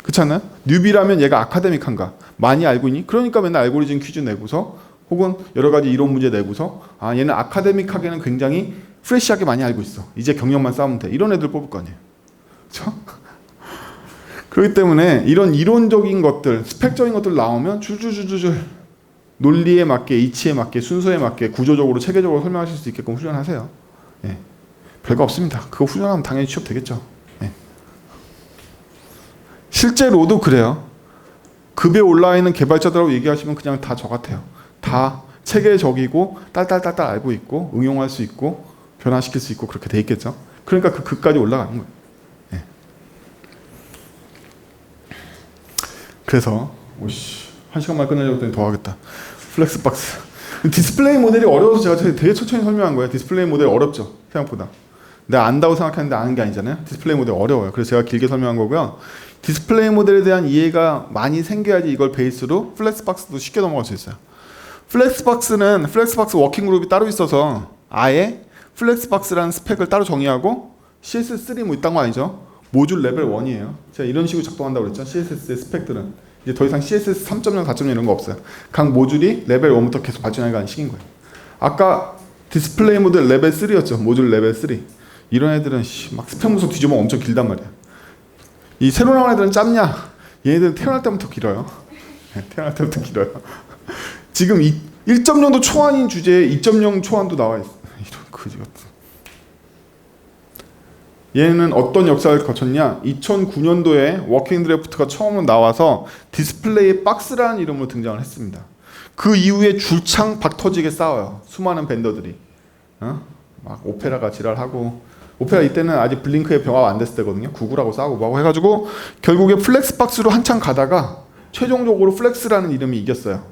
그렇지 않나요? 뉴비라면 얘가 아카데믹한가. 많이 알고 있니? 그러니까 맨날 알고리즘 퀴즈 내고서 혹은 여러 가지 이론 문제 내고서 아 얘는 아카데믹하게는 굉장히 프레시하게 많이 알고 있어. 이제 경력만 쌓으면 돼. 이런 애들 뽑을 거 아니에요. 그렇죠? 그렇기 때문에 이런 이론적인 것들, 스펙적인 것들 나오면 줄줄줄줄 논리에 맞게, 이치에 맞게, 순서에 맞게 구조적으로 체계적으로 설명하실 수 있게끔 훈련하세요. 예. 별거 없습니다. 그거 훈련하면 당연히 취업 되겠죠. 예. 실제로도 그래요. 급에 올라 있는 개발자들하고 얘기하시면 그냥 다 저 같아요. 다 체계적이고 딸딸딸딸 알고 있고 응용할 수 있고 변화시킬 수 있고 그렇게 돼 있겠죠. 그러니까 그 급까지 올라가는 거예요. 예. 그래서 한 시간만 끝내려고 했더니 더 하겠다. 플렉스박스. 디스플레이 모델이 어려워서 제가 되게 천천히 설명한 거예요. 디스플레이 모델 어렵죠. 생각보다. 내가 안다고 생각했는데 아는 게 아니잖아요. 디스플레이 모델 어려워요. 그래서 제가 길게 설명한 거고요. 디스플레이 모델에 대한 이해가 많이 생겨야지 이걸 베이스로 플렉스박스도 쉽게 넘어갈 수 있어요. 플렉스박스는 플렉스박스 워킹그룹이 따로 있어서 아예 플렉스박스라는 스펙을 따로 정의하고 CSS3 뭐 이딴 거 아니죠. 모듈 레벨 1이에요. 제가 이런 식으로 작동한다고 그랬죠. CSS의 스펙들은. 이제 더 이상 CSS 3.0, 4.0 이런 거 없어요. 각 모듈이 레벨 1부터 계속 발전해가는 식인 거예요. 아까 디스플레이 모델 레벨 3였죠. 모듈 레벨 3. 이런 애들은 막 스펙 문서 뒤져보면 엄청 길단 말이야. 이 새로 나온 애들은 짧냐? 얘네들은 태어날 때부터 길어요. 태어날 때부터 길어요. 지금 1.0도 초안인 주제에 2.0 초안도 나와 있어. 이런 거지 같은. 얘는 어떤 역사를 거쳤냐? 2009년도에 워킹 드래프트가 처음 나와서 디스플레이 박스라는 이름으로 등장을 했습니다. 그 이후에 줄창 박터지게 싸워요. 수많은 벤더들이. 막 오페라가 지랄하고 오페라 이때는 아직 블링크의 병합 안 됐을 때거든요. 구글하고 싸우고 뭐하고 해가지고 결국에 플렉스박스로 한참 가다가 최종적으로 플렉스라는 이름이 이겼어요.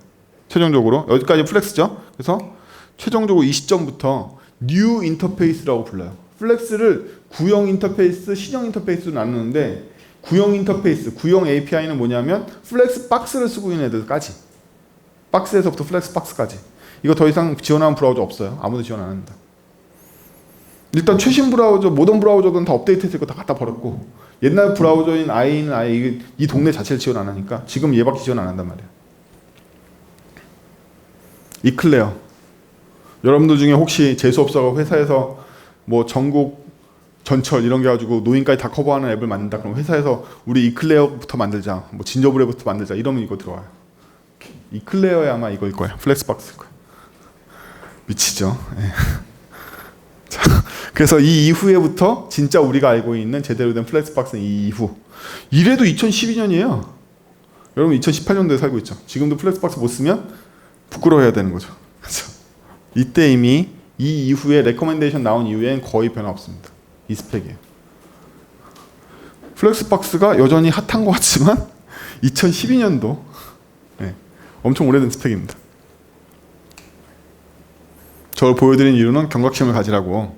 최종적으로 여기까지 플렉스죠. 그래서 최종적으로 이 시점부터 뉴 인터페이스라고 불러요. 플렉스를 구형 인터페이스, 신형 인터페이스로 나누는데 구형 인터페이스, 구형 API는 뭐냐면 플렉스 박스를 쓰고 있는 애들까지 박스에서부터 플렉스 박스까지 이거 더 이상 지원하는 브라우저 없어요. 아무도 지원 안 합니다. 일단 최신 브라우저, 모던 브라우저들은 다 업데이트해서 이거 다 갖다 버렸고 옛날 브라우저인 IE는 아예 이 동네 자체를 지원 안 하니까 지금 얘밖에 지원 안 한단 말이에요. 이클레어. 여러분들 중에 혹시 재수없어가 회사에서 뭐 전국 전철 이런 게 가지고 노인까지 다 커버하는 앱을 만든다 그럼 회사에서 우리 이클레어부터 만들자 뭐 진저브레부터 만들자 이러면 이거 들어와요. 이클레어야 아마 이거일 거예요. 플렉스박스일 거예요. 미치죠. 예. 자, 그래서 이 이후에부터 진짜 우리가 알고 있는 제대로 된 플렉스박스는 이 이후. 이래도 2012년이에요. 여러분 2018년도에 살고 있죠. 지금도 플렉스박스 못 쓰면 부끄러워해야 되는 거죠. 그렇죠? 이때 이미 이 이후에 레커멘데이션 나온 이후엔 거의 변화 없습니다. 이 스펙이에요. 플렉스박스가 여전히 핫한 것 같지만 2012년도 네, 엄청 오래된 스펙입니다. 저를 보여드린 이유는 경각심을 가지라고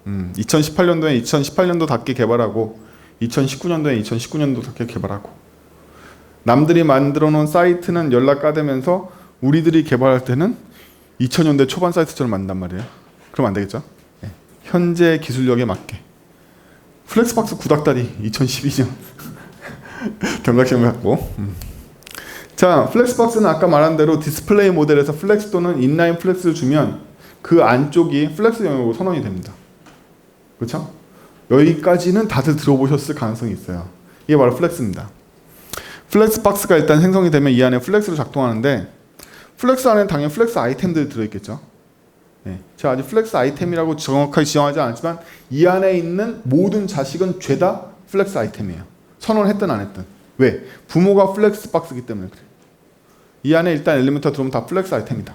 2018년도에 2018년도답게 개발하고 2019년도에 2019년도답게 개발하고 남들이 만들어 놓은 사이트는 연락 까대면서 우리들이 개발할 때는 2000년대 초반 사이트처럼 만든단 말이에요. 그럼 안 되겠죠? 네. 현재 기술력에 맞게 플렉스박스 구닥다리 2012년 경각심을 갖고 자, 플렉스박스는 아까 말한 대로 디스플레이 모델에서 플렉스 또는 인라인 플렉스를 주면 그 안쪽이 플렉스 영역으로 선언이 됩니다. 그렇죠? 여기까지는 다들 들어보셨을 가능성이 있어요. 이게 바로 플렉스입니다. 플렉스박스가 일단 생성이 되면 이 안에 플렉스로 작동하는데 플렉스 안에는 당연히 플렉스 아이템들이 들어있겠죠. 네. 제가 아직 플렉스 아이템이라고 정확하게 지정하지 않았지만 이 안에 있는 모든 자식은 죄다 플렉스 아이템이에요. 선언을 했든 안 했든. 왜? 부모가 플렉스박스이기 때문에 그래요. 이 안에 일단 엘리멘트가 들어오면 다 플렉스 아이템이다.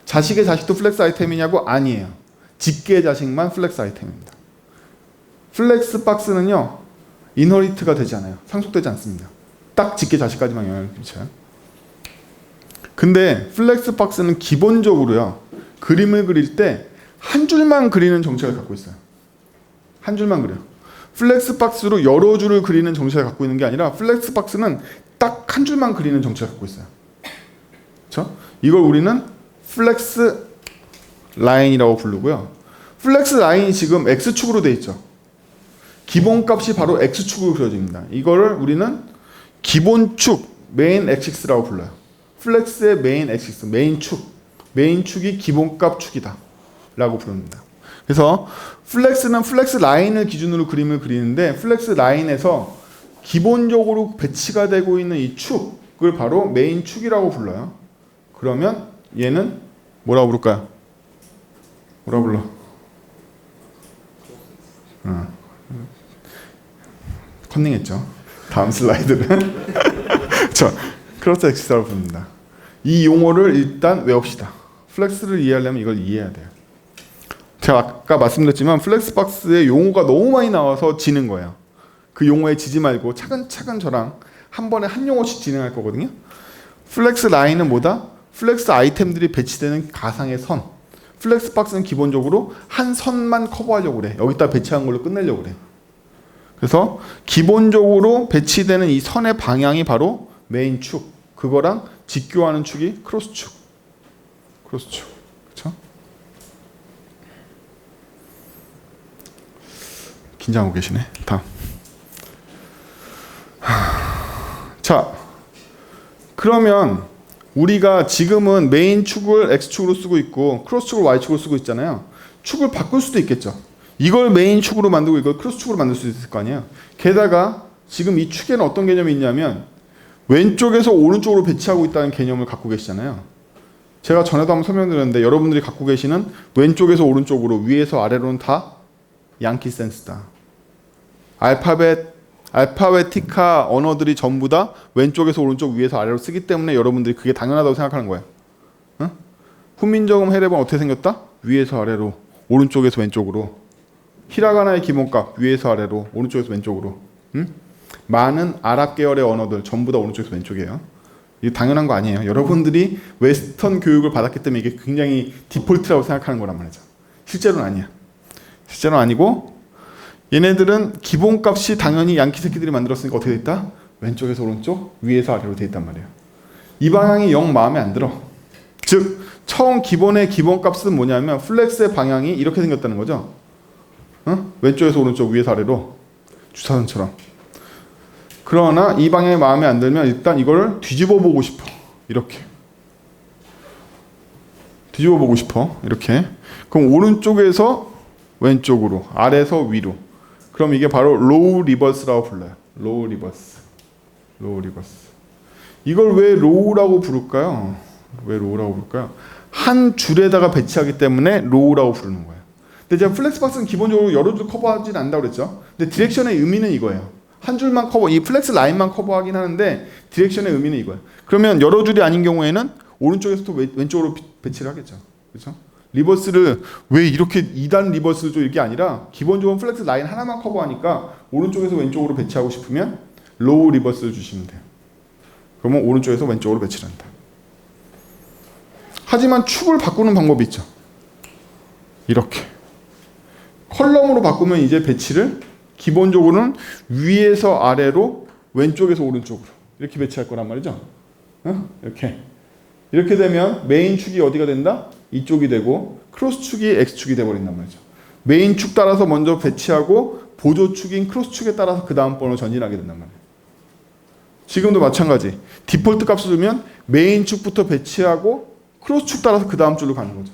자식의 자식도 플렉스 아이템이냐고? 아니에요. 직계의 자식만 플렉스 아이템입니다. 플렉스박스는요. 인허리트가 되지 않아요. 상속되지 않습니다. 딱 직계 자식까지만 영향을 미쳐요. 근데 플렉스박스는 기본적으로요. 그림을 그릴 때 한 줄만 그리는 정책을 갖고 있어요. 한 줄만 그려요. 플렉스박스로 여러 줄을 그리는 정책을 갖고 있는 게 아니라 플렉스박스는 딱 한 줄만 그리는 정책을 갖고 있어요. 그렇죠? 이걸 우리는 플렉스 라인이라고 부르고요. 플렉스 라인이 지금 X축으로 되어 있죠. 기본값이 바로 X축으로 그려집니다. 이거를 우리는 기본축, 메인 엑시스라고 불러요. 플렉스의 메인 엑시스, 메인 축. 메인 축이 기본값 축이다 라고 부릅니다. 그래서 플렉스는 플렉스 라인을 기준으로 그림을 그리는데 플렉스 라인에서 기본적으로 배치가 되고 있는 이 축을 바로 메인 축이라고 불러요. 그러면 얘는 뭐라고 부를까요? 뭐라고 불러? 컨닝했죠. 다음 슬라이드는 크로스 엑시스라고 부릅니다. 이 용어를 일단 외웁시다. 플렉스를 이해하려면 이걸 이해해야 돼요. 제가 아까 말씀드렸지만 플렉스박스의 용어가 너무 많이 나와서 지는 거예요. 그 용어에 지지 말고 차근차근 저랑 한 번에 한 용어씩 진행할 거거든요. 플렉스 라인은 뭐다? 플렉스 아이템들이 배치되는 가상의 선. 플렉스박스는 기본적으로 한 선만 커버하려고 그래. 여기다 배치한 걸로 끝내려고 그래. 그래서 기본적으로 배치되는 이 선의 방향이 바로 메인 축. 그거랑 직교하는 축이 크로스 축. 크로스 축. 그렇죠? 긴장하고 계시네. 다음. 자, 그러면 우리가 지금은 메인 축을 X축으로 쓰고 있고 크로스 축을 Y축으로 쓰고 있잖아요. 축을 바꿀 수도 있겠죠. 이걸 메인 축으로 만들고 이걸 크로스 축으로 만들 수 있을 거 아니에요. 게다가 지금 이 축에는 어떤 개념이 있냐면 왼쪽에서 오른쪽으로 배치하고 있다는 개념을 갖고 계시잖아요. 제가 전에도 한번 설명드렸는데 여러분들이 갖고 계시는 왼쪽에서 오른쪽으로 위에서 아래로는 다 양키 센스다. 알파베티카 언어들이 전부 다 왼쪽에서 오른쪽 위에서 아래로 쓰기 때문에 여러분들이 그게 당연하다고 생각하는 거예요. 응? 훈민정음 해례본 어떻게 생겼다? 위에서 아래로 오른쪽에서 왼쪽으로. 히라가나의 기본값 위에서 아래로 오른쪽에서 왼쪽으로. 응? 많은 아랍 계열의 언어들 전부 다 오른쪽에서 왼쪽이에요. 이게 당연한 거 아니에요. 여러분들이 웨스턴 교육을 받았기 때문에 이게 굉장히 디폴트라고 생각하는 거란 말이죠. 실제로는 아니야. 실제로는 아니고 얘네들은 기본값이 당연히 양키 새끼들이 만들었으니까 어떻게 돼 있다? 왼쪽에서 오른쪽, 위에서 아래로 돼 있단 말이에요. 이 방향이 영 마음에 안 들어. 즉 처음 기본의 기본값은 뭐냐면 플렉스의 방향이 이렇게 생겼다는 거죠. 왼쪽에서 오른쪽, 위에서 아래로 주사선처럼. 그러나 이 방향이 마음에 안 들면 일단 이걸 뒤집어 보고 싶어. 이렇게. 뒤집어 보고 싶어. 이렇게. 그럼 오른쪽에서 왼쪽으로, 아래에서 위로. 그럼 이게 바로 로우 리버스라고 불러요. 로우 리버스. 로우 리버스. 이걸 왜 로우라고 부를까요? 왜 로우라고 부를까요? 한 줄에다가 배치하기 때문에 로우라고 부르는 거예요. 근데 제가 플렉스박스는 기본적으로 여러 줄 커버하지는 않는다고 그랬죠. 근데 디렉션의 의미는 이거예요. 한 줄만 커버, 이 플렉스 라인만 커버하긴 하는데 디렉션의 의미는 이거야. 그러면 여러 줄이 아닌 경우에는 오른쪽에서 또 왼쪽으로 배치를 하겠죠. 그렇죠? 리버스를 왜 이렇게 2단 리버스를 줘 이게 아니라 기본적으로 플렉스 라인 하나만 커버하니까 오른쪽에서 왼쪽으로 배치하고 싶으면 로우 리버스를 주시면 돼요. 그러면 오른쪽에서 왼쪽으로 배치를 한다. 하지만 축을 바꾸는 방법이 있죠. 이렇게 컬럼으로 바꾸면 이제 배치를 기본적으로는 위에서 아래로 왼쪽에서 오른쪽으로 이렇게 배치할 거란 말이죠. 이렇게 되면 메인 축이 어디가 된다? 이쪽이 되고 크로스 축이 X축이 돼버린단 말이죠. 메인 축 따라서 먼저 배치하고 보조 축인 크로스 축에 따라서 그 다음 번호 전진하게 된단 말이에요. 지금도 마찬가지. 디폴트 값을 주면 메인 축부터 배치하고 크로스 축 따라서 그 다음 줄로 가는 거죠.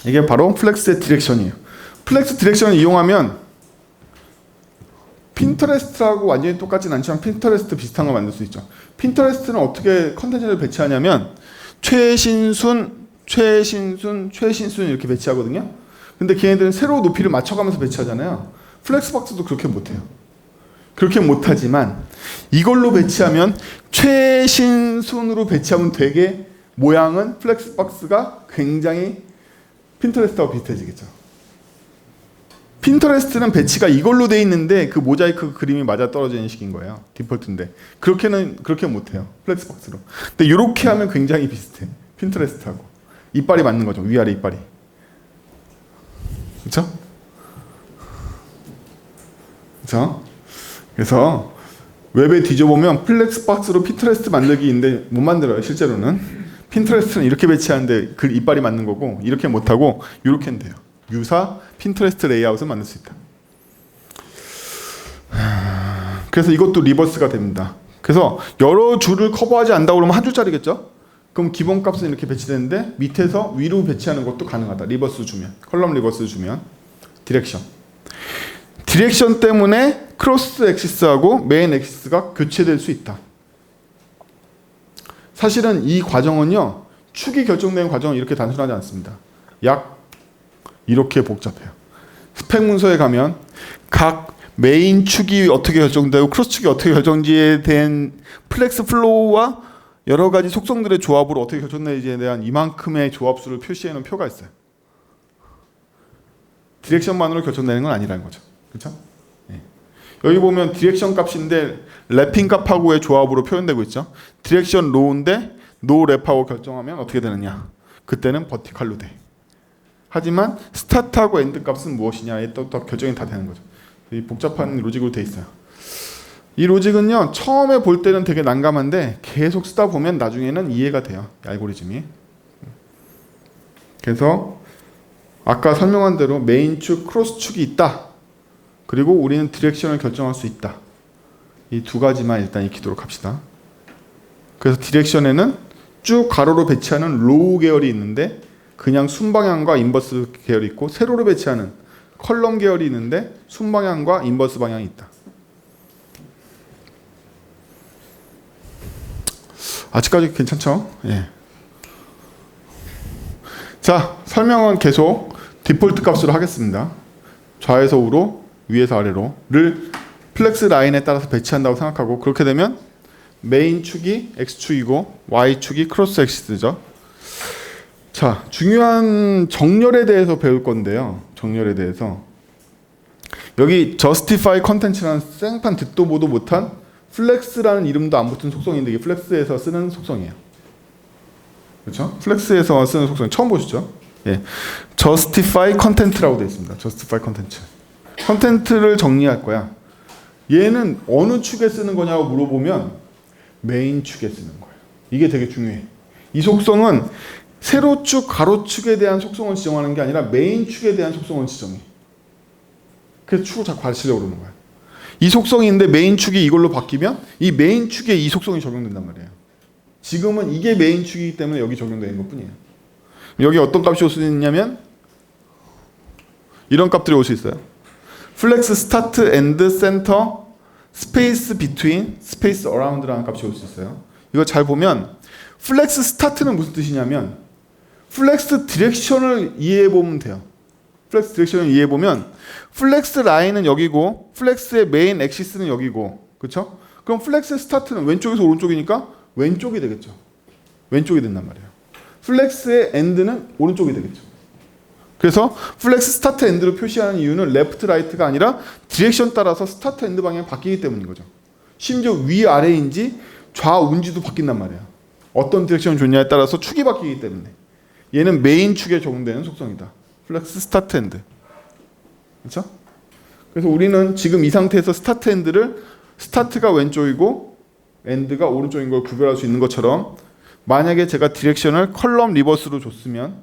이게 바로 플렉스의 디렉션이에요. 플렉스 디렉션을 이용하면 핀터레스트하고 완전히 똑같진 않지만 핀터레스트 비슷한 걸 만들 수 있죠. 핀터레스트는 어떻게 컨텐츠를 배치하냐면 최신순 이렇게 배치하거든요. 근데 걔네들은 세로 높이를 맞춰가면서 배치하잖아요. 플렉스박스도 그렇게 못해요. 그렇게 못하지만 이걸로 배치하면 최신순으로 배치하면 되게 모양은 플렉스박스가 굉장히 핀터레스트하고 비슷해지겠죠. 핀터레스트는 배치가 이걸로 돼 있는데 그 모자이크 그림이 맞아 떨어지는 식인 거예요. 디폴트인데 그렇게 못해요. 플렉스박스로. 근데 이렇게 하면 굉장히 비슷해. 핀터레스트하고 이빨이 맞는 거죠. 위아래 이빨이. 그렇죠? 그렇죠? 그래서 웹에 뒤져보면 플렉스박스로 핀터레스트 만들기인데 못 만들어요. 실제로는. 핀터레스트는 이렇게 배치하는데 그 이빨이 맞는 거고 이렇게 못하고 이렇게는 돼요. 유사 핀터레스트 레이아웃을 만들 수 있다. 그래서 이것도 리버스가 됩니다. 그래서 여러 줄을 커버하지 않는다고 그러면 한 줄짜리겠죠? 그럼 기본 값은 이렇게 배치되는데 밑에서 위로 배치하는 것도 가능하다. 리버스 주면. 컬럼 리버스 주면. 디렉션. 디렉션 때문에 크로스 엑시스하고 메인 엑시스가 교체될 수 있다. 사실은 이 과정은요. 축이 결정되는 과정은 이렇게 단순하지 않습니다. 약 이렇게 복잡해요. 스펙 문서에 가면 각 메인 축이 어떻게 결정되고 크로스 축이 어떻게 결정지에 대한 플렉스 플로우와 여러 가지 속성들의 조합으로 어떻게 결정되는지에 대한 이만큼의 조합수를 표시해 놓은 표가 있어요. 디렉션만으로 결정되는 건 아니라는 거죠. 그렇죠? 네. 여기 보면 디렉션 값인데 랩핑 값하고의 조합으로 표현되고 있죠. 디렉션 로우인데 노 랩하고 결정하면 어떻게 되느냐? 그때는 버티칼로 돼. 하지만 스타트하고 엔드 값은 무엇이냐에 또 결정이 다 되는 거죠. 이 복잡한 로직으로 돼 있어요. 이 로직은요 처음에 볼 때는 되게 난감한데 계속 쓰다 보면 나중에는 이해가 돼요. 이 알고리즘이. 그래서 아까 설명한 대로 메인 축, 크로스 축이 있다. 그리고 우리는 디렉션을 결정할 수 있다. 이 두 가지만 일단 익히도록 합시다. 그래서 디렉션에는 쭉 가로로 배치하는 로우 계열이 있는데 그냥 순방향과 인버스 계열이 있고 세로로 배치하는 컬럼 계열이 있는데 순방향과 인버스 방향이 있다. 아직까지 괜찮죠? 예. 자, 설명은 계속 디폴트 값으로 하겠습니다. 좌에서 우로, 위에서 아래로를 플렉스 라인에 따라서 배치한다고 생각하고 그렇게 되면 메인 축이 X축이고 Y축이 크로스 엑시스죠. 자, 중요한 정렬에 대해서 배울 건데요. 정렬에 대해서 여기 justify content라는 생판 듣도 보도 못한 플렉스라는 이름도 안 붙은 속성인데 이게 플렉스에서 쓰는 속성이에요. 그렇죠? 플렉스에서 쓰는 속성 처음 보시죠? 예, justify content라고 되어 있습니다. justify content. 컨텐트를 정리할 거야. 얘는 어느 축에 쓰는 거냐고 물어보면 메인 축에 쓰는 거예요. 이게 되게 중요해. 이 속성은 세로축, 가로축에 대한 속성을 지정하는 게 아니라 메인 축에 대한 속성을 지정해. 그래서 축을 자꾸 가르치려고 그러는 거야. 이 속성인데 메인 축이 이걸로 바뀌면 이 메인 축에 이 속성이 적용된단 말이에요. 지금은 이게 메인 축이기 때문에 여기 적용되는 것뿐이에요. 여기 어떤 값이 올 수 있냐면 이런 값들이 올 수 있어요. 플렉스 스타트 엔드 센터 스페이스 비트윈 스페이스 어라운드라는 값이 올 수 있어요. 이거 잘 보면 플렉스 스타트는 무슨 뜻이냐면 플렉스 디렉션을 이해해 보면 돼요. 플렉스 디렉션을 이해해 보면 플렉스 라인은 여기고 플렉스의 메인 엑시스는 여기고, 그렇죠? 그럼 플렉스 스타트는 왼쪽에서 오른쪽이니까 왼쪽이 되겠죠. 왼쪽이 된단 말이에요. 플렉스의 엔드는 오른쪽이 되겠죠. 그래서 플렉스 스타트 엔드로 표시하는 이유는 레프트 라이트가 아니라 디렉션 따라서 스타트 엔드 방향이 바뀌기 때문인 거죠. 심지어 위 아래인지 좌우인지도 바뀐단 말이에요. 어떤 디렉션이 좋냐에 따라서 축이 바뀌기 때문에. 얘는 메인 축에 적용되는 속성이다. 플렉스 스타트 엔드. 그렇죠? 그래서 우리는 지금 이 상태에서 스타트 엔드를 스타트가 왼쪽이고 엔드가 오른쪽인 걸 구별할 수 있는 것처럼, 만약에 제가 디렉션을 컬럼 리버스로 줬으면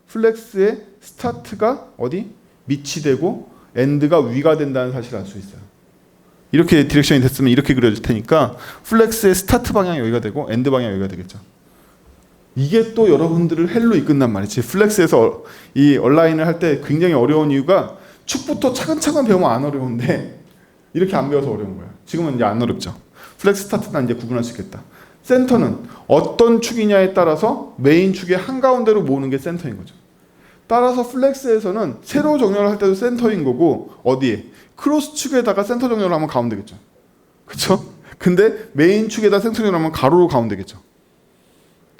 플렉스의 스타트가 어디? 밑이 되고 엔드가 위가 된다는 사실을 알 수 있어요. 이렇게 디렉션이 됐으면 이렇게 그려질 테니까 플렉스의 스타트 방향이 여기가 되고 엔드 방향이 여기가 되겠죠. 이게 또 여러분들을 헬로 이끈단 말이지. 플렉스에서 이 얼라인을 할 때 굉장히 어려운 이유가 축부터 차근차근 배우면 안 어려운데 이렇게 안 배워서 어려운 거야. 지금은 이제 안 어렵죠. 플렉스 스타트는 이제 구분할 수 있겠다. 센터는 어떤 축이냐에 따라서 메인 축의 한가운데로 모으는 게 센터인 거죠. 따라서 플렉스에서는 세로 정렬을 할 때도 센터인 거고, 어디에? 크로스 축에다가 센터 정렬을 하면 가운데겠죠. 그렇죠? 근데 메인 축에다 센터 정렬을 하면 가로로 가운데겠죠.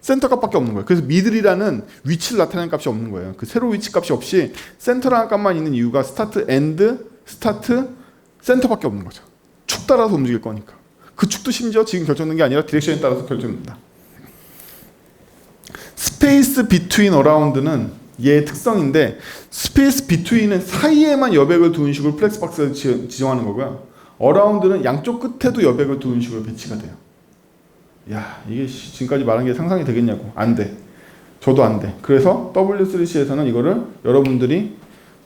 센터 값밖에 없는 거예요. 그래서 미들이라는 위치를 나타내는 값이 없는 거예요. 그 세로 위치 값이 없이 센터라는 값만 있는 이유가 스타트 엔드, 스타트, 센터밖에 없는 거죠. 축 따라서 움직일 거니까. 그 축도 심지어 지금 결정된 게 아니라 디렉션에 따라서 결정된다. 스페이스 비트윈 어라운드는 얘의 특성인데, 스페이스 비트윈은 사이에만 여백을 두는 식으로 플렉스 박스를 지정하는 거고요. 어라운드는 양쪽 끝에도 여백을 두는 식으로 배치가 돼요. 야, 이게 지금까지 말한 게 상상이 되겠냐고. 안 돼. 저도 안 돼. 그래서 W3C에서는 이거를 여러분들이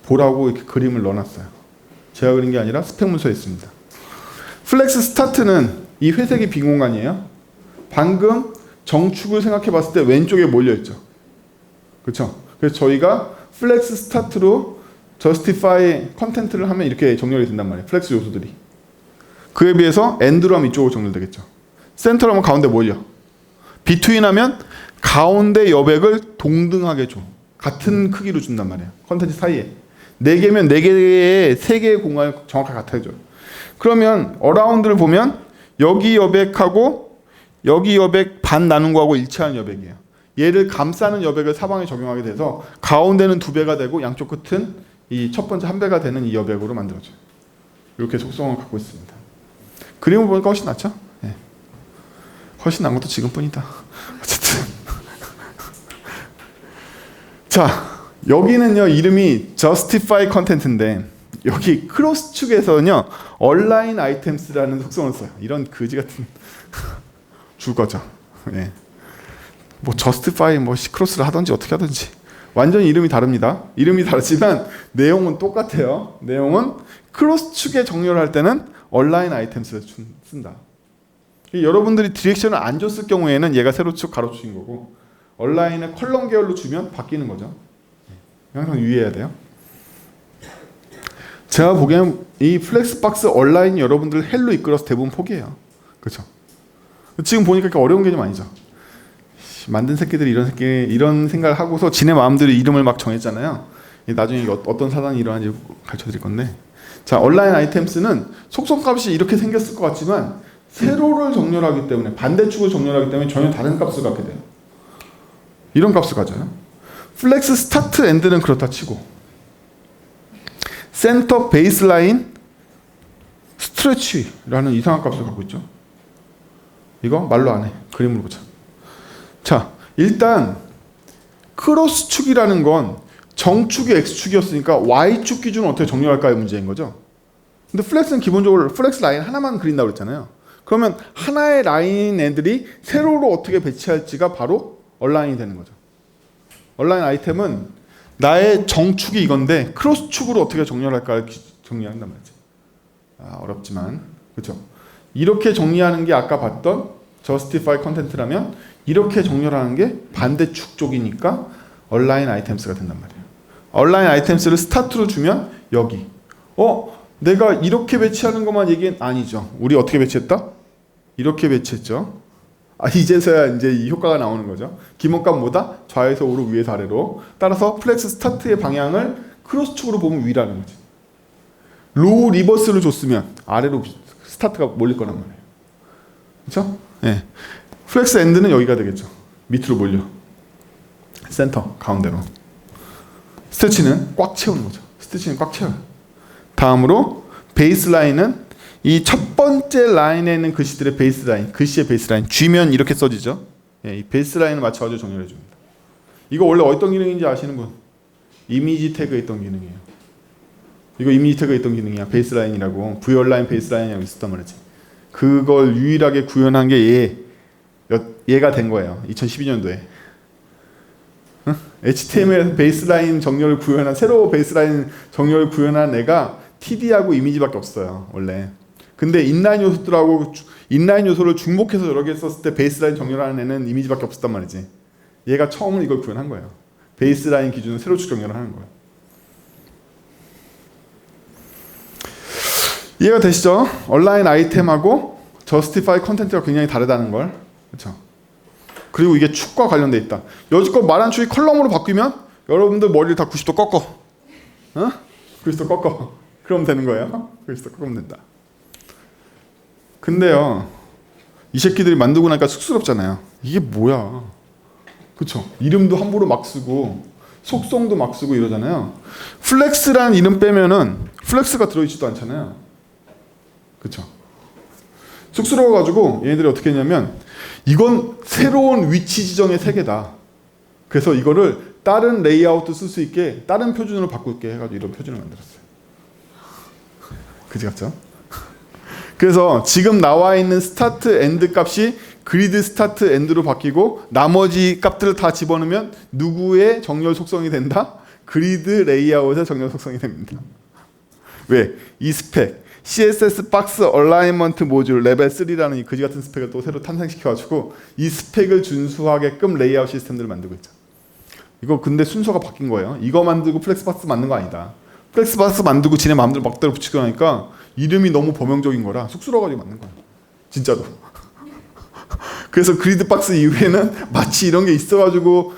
보라고 이렇게 그림을 넣어놨어요. 제가 그린 게 아니라 스펙 문서에 있습니다. 플렉스 스타트는 이 회색이 빈 공간이에요. 방금 정축을 생각해 봤을 때 왼쪽에 몰려있죠. 그렇죠? 그래서 저희가 플렉스 스타트로 저스티파이 컨텐트를 하면 이렇게 정렬이 된단 말이에요. 플렉스 요소들이. 그에 비해서 엔드로 하면 이쪽으로 정렬되겠죠. 센터로 하면 가운데 몰려. 비트윈 하면 가운데 여백을 동등하게 줘. 같은 크기로 준단 말이에요. 컨텐츠 사이에. 4개면 4개의 3개의 공간을 정확하게 같아 해줘요. 그러면 어라운드를 보면 여기 여백하고 여기 여백 반 나눈 거하고 일치하는 여백이에요. 얘를 감싸는 여백을 사방에 적용하게 돼서 가운데는 2배가 되고 양쪽 끝은 이 첫 번째 1배가 되는 이 여백으로 만들어져요. 이렇게 속성을 갖고 있습니다. 그림을 보니까 훨씬 낫죠? 네. 훨씬 난 것도 지금뿐이다. 어쨌든 자, 여기는요 이름이 Justify Content인데, 여기 크로스 축에서는요 Align Items라는 속성을 써요. 이런 거지 같은 주거죠. 네. 뭐 Justify 뭐 크로스를 하든지 어떻게 하든지 완전히 이름이 다릅니다. 이름이 다르지만 내용은 똑같아요. 내용은 크로스 축에 정렬을 할 때는 Align Items를 쓴다. 여러분들이 디렉션을 안 줬을 경우에는 얘가 세로축, 가로축인 거고, 얼라인을 컬럼 계열로 주면 바뀌는 거죠. 항상 유의해야 돼요. 제가 보기엔 이 플렉스박스 얼라인 여러분들 헬로 이끌어서 대부분 포기해요. 그렇죠? 지금 보니까 그렇게 어려운 개념 아니죠. 만든 새끼들이 이런 생각을 하고서 지네 마음대로 이름을 막 정했잖아요. 나중에 어떤 사단이 일어나는지 가르쳐 드릴 건데, 자, 얼라인 아이템스는 속성값이 이렇게 생겼을 것 같지만 세로를 정렬하기 때문에, 반대축을 정렬하기 때문에 전혀 다른 값을 갖게 돼요. 이런 값을 가져요. 플렉스 스타트 엔드는 그렇다 치고, 센터 베이스라인 스트레치라는 이상한 값을 갖고 있죠. 이거 말로 안 해. 그림으로 보자. 자, 일단 크로스 축이라는 건 정축이 X축이었으니까 Y축 기준은 어떻게 정렬할까의 문제인 거죠. 근데 플렉스는 기본적으로 플렉스 라인 하나만 그린다고 그랬잖아요. 그러면 하나의 라인 애들이 세로로 어떻게 배치할지가 바로 얼라인이 되는 거죠. 얼라인 아이템은 나의 정축이 이건데 크로스축으로 어떻게 정렬할까를 정리한단 말이지. 어렵지만, 그렇죠? 이렇게 정리하는 게 아까 봤던 Justify Content라면 이렇게 정렬하는 게 반대축 쪽이니까 얼라인 아이템스가 된단 말이에요. 얼라인 아이템스를 스타트로 주면 여기. 내가 이렇게 배치하는 것만 얘기는 아니죠. 우리 어떻게 배치했다? 이렇게 배치했죠. 이제서야 이제 이 효과가 나오는 거죠. 기본값 뭐다? 좌에서 우로, 위에서 아래로. 따라서 플렉스 스타트의 방향을 크로스축으로 보면 위라는 거지. 로우 리버스를 줬으면 아래로 스타트가 몰릴 거란 말이에요. 그렇죠? 네. 플렉스 엔드는 여기가 되겠죠. 밑으로 몰려. 센터 가운데로. 스트레치는 꽉 채우는 거죠. 스트레치는 꽉 채워요. 다음으로 베이스 라인은 이 첫 번째 라인에 있는 글씨들의 베이스 라인, 글씨의 베이스 라인, G면 이렇게 써지죠. 예, 이 베이스 라인을 맞춰가지고 정렬해 줍니다. 이거 원래 어떤 기능인지 아시는 분? 이미지 태그에 있던 기능이에요. 이거 이미지 태그에 있던 기능이야. 베이스 라인이라고. VLine 베이스 라인이라고 있었단 말이지. 그걸 유일하게 구현한 게 얘가 된 거예요. 2012년도에. 응? HTML 베이스라인 정렬을 구현한 새로 베이스라인 정렬을 구현한 애가 TD하고 이미지밖에 없어요. 원래. 근데 인라인 요소들하고 인라인 요소를 중복해서 여러 개 썼을 때 베이스라인 정렬하는 애는 이미지밖에 없었단 말이지. 얘가 처음으로 이걸 구현한 거예요. 베이스라인 기준으로 세로축 정렬을 하는 거예요. 이해가 되시죠? 온라인 아이템하고 저스티파이 컨텐츠가 굉장히 다르다는 걸. 그렇죠? 그리고 이게 축과 관련돼 있다. 여지껏 말한 축이 컬럼으로 바뀌면 여러분들 머리를 다 90도 꺾어. 어? 90도 꺾어. 그럼 되는 거예요. 90도 꺾으면 된다. 근데요, 이 새끼들이 만들고 나니까 쑥스럽잖아요. 이게 뭐야? 그쵸? 이름도 함부로 막 쓰고 속성도 막 쓰고 이러잖아요. 플렉스라는 이름 빼면은 플렉스가 들어있지도 않잖아요. 그쵸? 쑥스러워가지고 얘네들이 어떻게 했냐면 이건 새로운 위치 지정의 세계다. 그래서 이거를 다른 레이아웃도 쓸 수 있게 다른 표준으로 바꿀게 해가지고 이런 표준을 만들었어요. 그지 같죠? 그래서 지금 나와 있는 스타트 엔드 값이 그리드 스타트 엔드로 바뀌고 나머지 값들을 다 집어넣으면 누구의 정렬 속성이 된다? 그리드 레이아웃의 정렬 속성이 됩니다. 왜? 이 스펙 CSS 박스 얼라이먼트 모듈 레벨 3라는 이 그지 같은 스펙을 또 새로 탄생시켜가지고 이 스펙을 준수하게끔 레이아웃 시스템들을 만들고 있죠. 이거 근데 순서가 바뀐 거예요. 이거 만들고 플렉스박스 만든 거 아니다. 플렉스박스 만들고 지네 마음대로 막대로 붙이고 나니까 이름이 너무 범용적인 거라 쑥스러워가지고 만든 거예요. 진짜로. 그래서 그리드박스 이후에는 마치 이런 게 있어가지고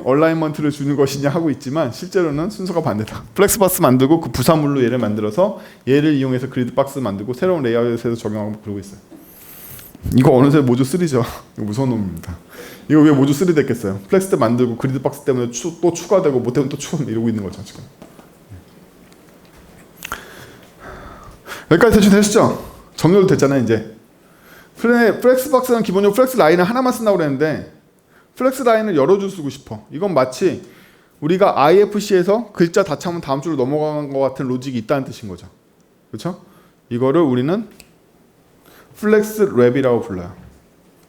얼라이먼트를 주는 것이냐 하고 있지만 실제로는 순서가 반대다. 플렉스박스 만들고 그 부사물로 얘를 만들어서 얘를 이용해서 그리드박스 만들고 새로운 레이아웃에서 적용하고 그러고 있어요. 이거 어느새 모듈 3죠. 이거 무서운 놈입니다. 이거 왜 모듈 3 됐겠어요? 플렉스 때 만들고 그리드박스 때문에 또 추가되고 못하면 또 이러고 있는 거죠 지금. 여기까지 대충 되시죠? 정렬도 됐잖아요 이제. 플렉스박스는 기본적으로 플렉스 라인을 하나만 쓴다고 그랬는데 플렉스 라인을 여러 줄 쓰고 싶어. 이건 마치 우리가 IFC에서 글자 다 차면 다음 줄로 넘어가는 것 같은 로직이 있다는 뜻인 거죠. 그렇죠? 이거를 우리는 플렉스 랩이라고 불러요.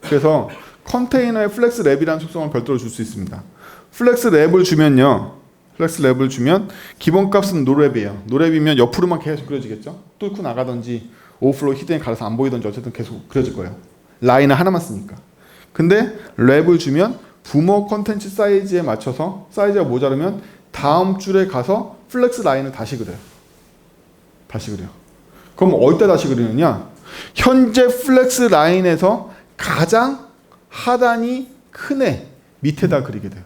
그래서 컨테이너에 플렉스 랩이라는 속성을 별도로 줄 수 있습니다. 플렉스 랩을 주면요. 플렉스 랩을 주면 기본값은 노랩이에요. 노랩이면 옆으로만 계속 그려지겠죠? 뚫고 나가든지 오버플로우 히든에 가려서 안 보이든지 어쨌든 계속 그려질 거예요. 라인을 하나만 쓰니까. 근데 랩을 주면 부모 컨텐츠 사이즈에 맞춰서 사이즈가 모자르면 다음 줄에 가서 플렉스 라인을 다시 그려요. 다시 그려요. 그럼 어디다 다시 그리느냐? 현재 플렉스 라인에서 가장 하단이 큰 애 밑에다 그리게 돼요.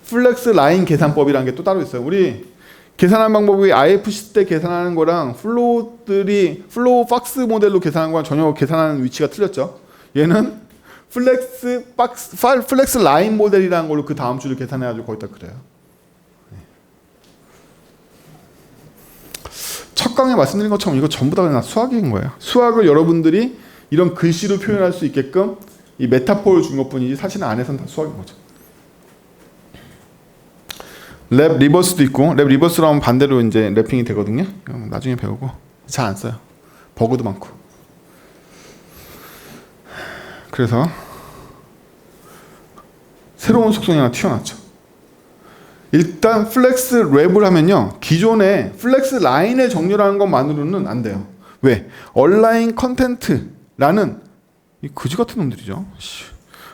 플렉스 라인 계산법이라는 게 또 따로 있어요. 우리 계산하는 방법이 IFC 때 계산하는 거랑 플로우 박스 모델로 계산하는 거랑 전혀 계산하는 위치가 틀렸죠. 얘는 플렉스 라인 모델이라는 걸로 그 다음 줄을 계산해가지고 거기다 그래요. 첫 강에 말씀드린 것처럼 이거 전부 다 그냥 수학인 거예요. 수학을 여러분들이 이런 글씨로 표현할 수 있게끔 이 메타포를 준 것뿐이지 사실은 안에서는 다 수학인 거죠. 랩 리버스도 있고 랩 리버스로 하면 반대로 이제 랩핑이 되거든요. 나중에 배우고 잘 안 써요. 버그도 많고. 그래서 새로운 속성이 하나 튀어나왔죠. 일단 플렉스 랩을 하면요. 기존에 플렉스 라인을 정렬하는 것만으로는 안 돼요. 왜? 얼라인 컨텐트라는 이 그지 같은 놈들이죠.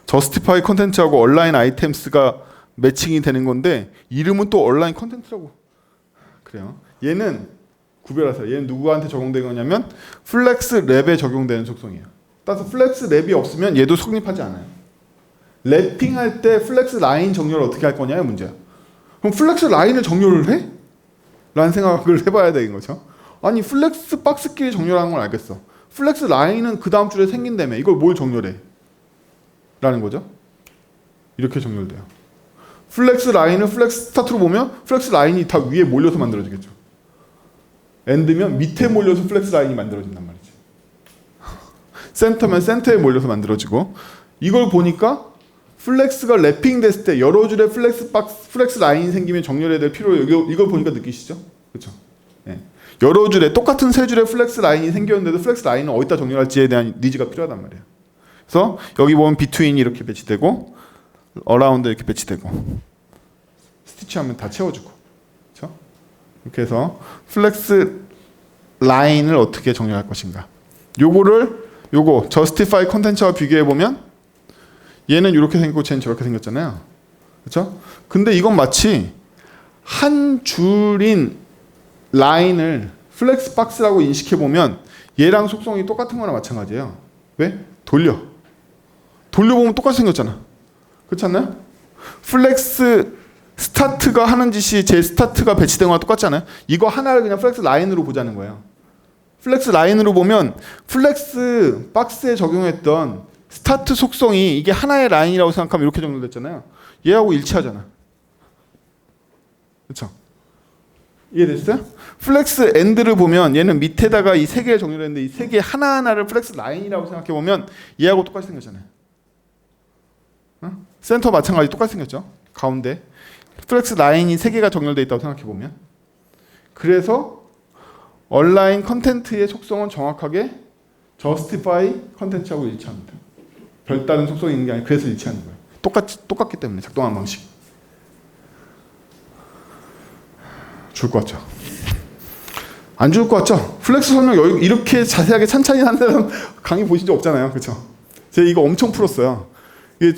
저스티파이 컨텐츠하고 얼라인 아이템스가 매칭이 되는 건데 이름은 또 얼라인 컨텐츠라고 그래요. 얘는 구별하세요. 얘는 누구한테 적용된 거냐면 플렉스 랩에 적용되는 속성이에요. 따라서 플렉스 랩이 없으면 얘도 성립하지 않아요. 랩핑할 때 플렉스 라인 정렬을 어떻게 할 거냐의 문제야. 그럼 플렉스 라인을 정렬을 해? 라는 생각을 해봐야 되는 거죠. 아니 플렉스 박스끼리 정렬하는 건 알겠어. 플렉스 라인은 그 다음 줄에 생긴다며. 이걸 뭘 정렬해? 라는 거죠. 이렇게 정렬돼요. 플렉스 라인을 플렉스 스타트로 보면 플렉스 라인이 다 위에 몰려서 만들어지겠죠. 엔드면 밑에 몰려서 플렉스 라인이 만들어진단 말이지. 센터면 센터에 몰려서 만들어지고, 이걸 보니까 플렉스가 랩핑 됐을 때 여러 줄의 플렉스 라인이 생기면 정렬해야 될 필요, 이걸 보니까 느끼시죠? 그렇죠? 예. 여러 줄에 똑같은 세 줄의 플렉스 라인이 생겼는데도 플렉스 라인을 어디다 정렬할지에 대한 니즈가 필요하단 말이에요. 그래서 여기 보면 비트윈이 이렇게 배치되고 어라운드 이렇게 배치되고 스티치하면 다 채워주고, 그렇죠? 이렇게 해서 플렉스 라인을 어떻게 정렬할 것인가. 요거 저스티파이 컨텐츠와 비교해 보면 얘는 이렇게 생겼고 쟤는 저렇게 생겼잖아요. 그렇죠? 근데 이건 마치 한 줄인 라인을 플렉스 박스라고 인식해 보면 얘랑 속성이 똑같은 거나 마찬가지예요. 왜? 돌려보면 똑같이 생겼잖아. 그렇지 않나요? 플렉스 스타트가 하는 짓이 제 스타트가 배치된 거랑 똑같지 않아요? 이거 하나를 그냥 플렉스 라인으로 보자는 거예요. 플렉스 라인으로 보면 플렉스 박스에 적용했던 스타트 속성이 이게 하나의 라인이라고 생각하면 이렇게 정렬됐잖아요. 얘하고 일치하잖아. 그렇죠? 이해됐어요? 플렉스 엔드를 보면 얘는 밑에다가 이 세 개를 정렬했는데 이 세 개 하나하나를 플렉스 라인이라고 생각해 보면 얘하고 똑같이 생겼잖아요. 센터 마찬가지 똑같이 생겼죠. 가운데 플렉스 라인이 세 개가 정렬되어 있다고 생각해 보면, 그래서 얼라인 컨텐트의 속성은 정확하게 justify 컨텐츠하고 일치합니다. 별다른 속성이 있는 게 아니라 그래서 일치하는 거예요. 똑같기 때문에 작동하는 방식. 죽을 것 같죠? 안 죽을 것 같죠? 플렉스 설명 이렇게 자세하게 찬찬히 하는 사람 강의 보신 적 없잖아요. 그렇죠? 제가 이거 엄청 풀었어요.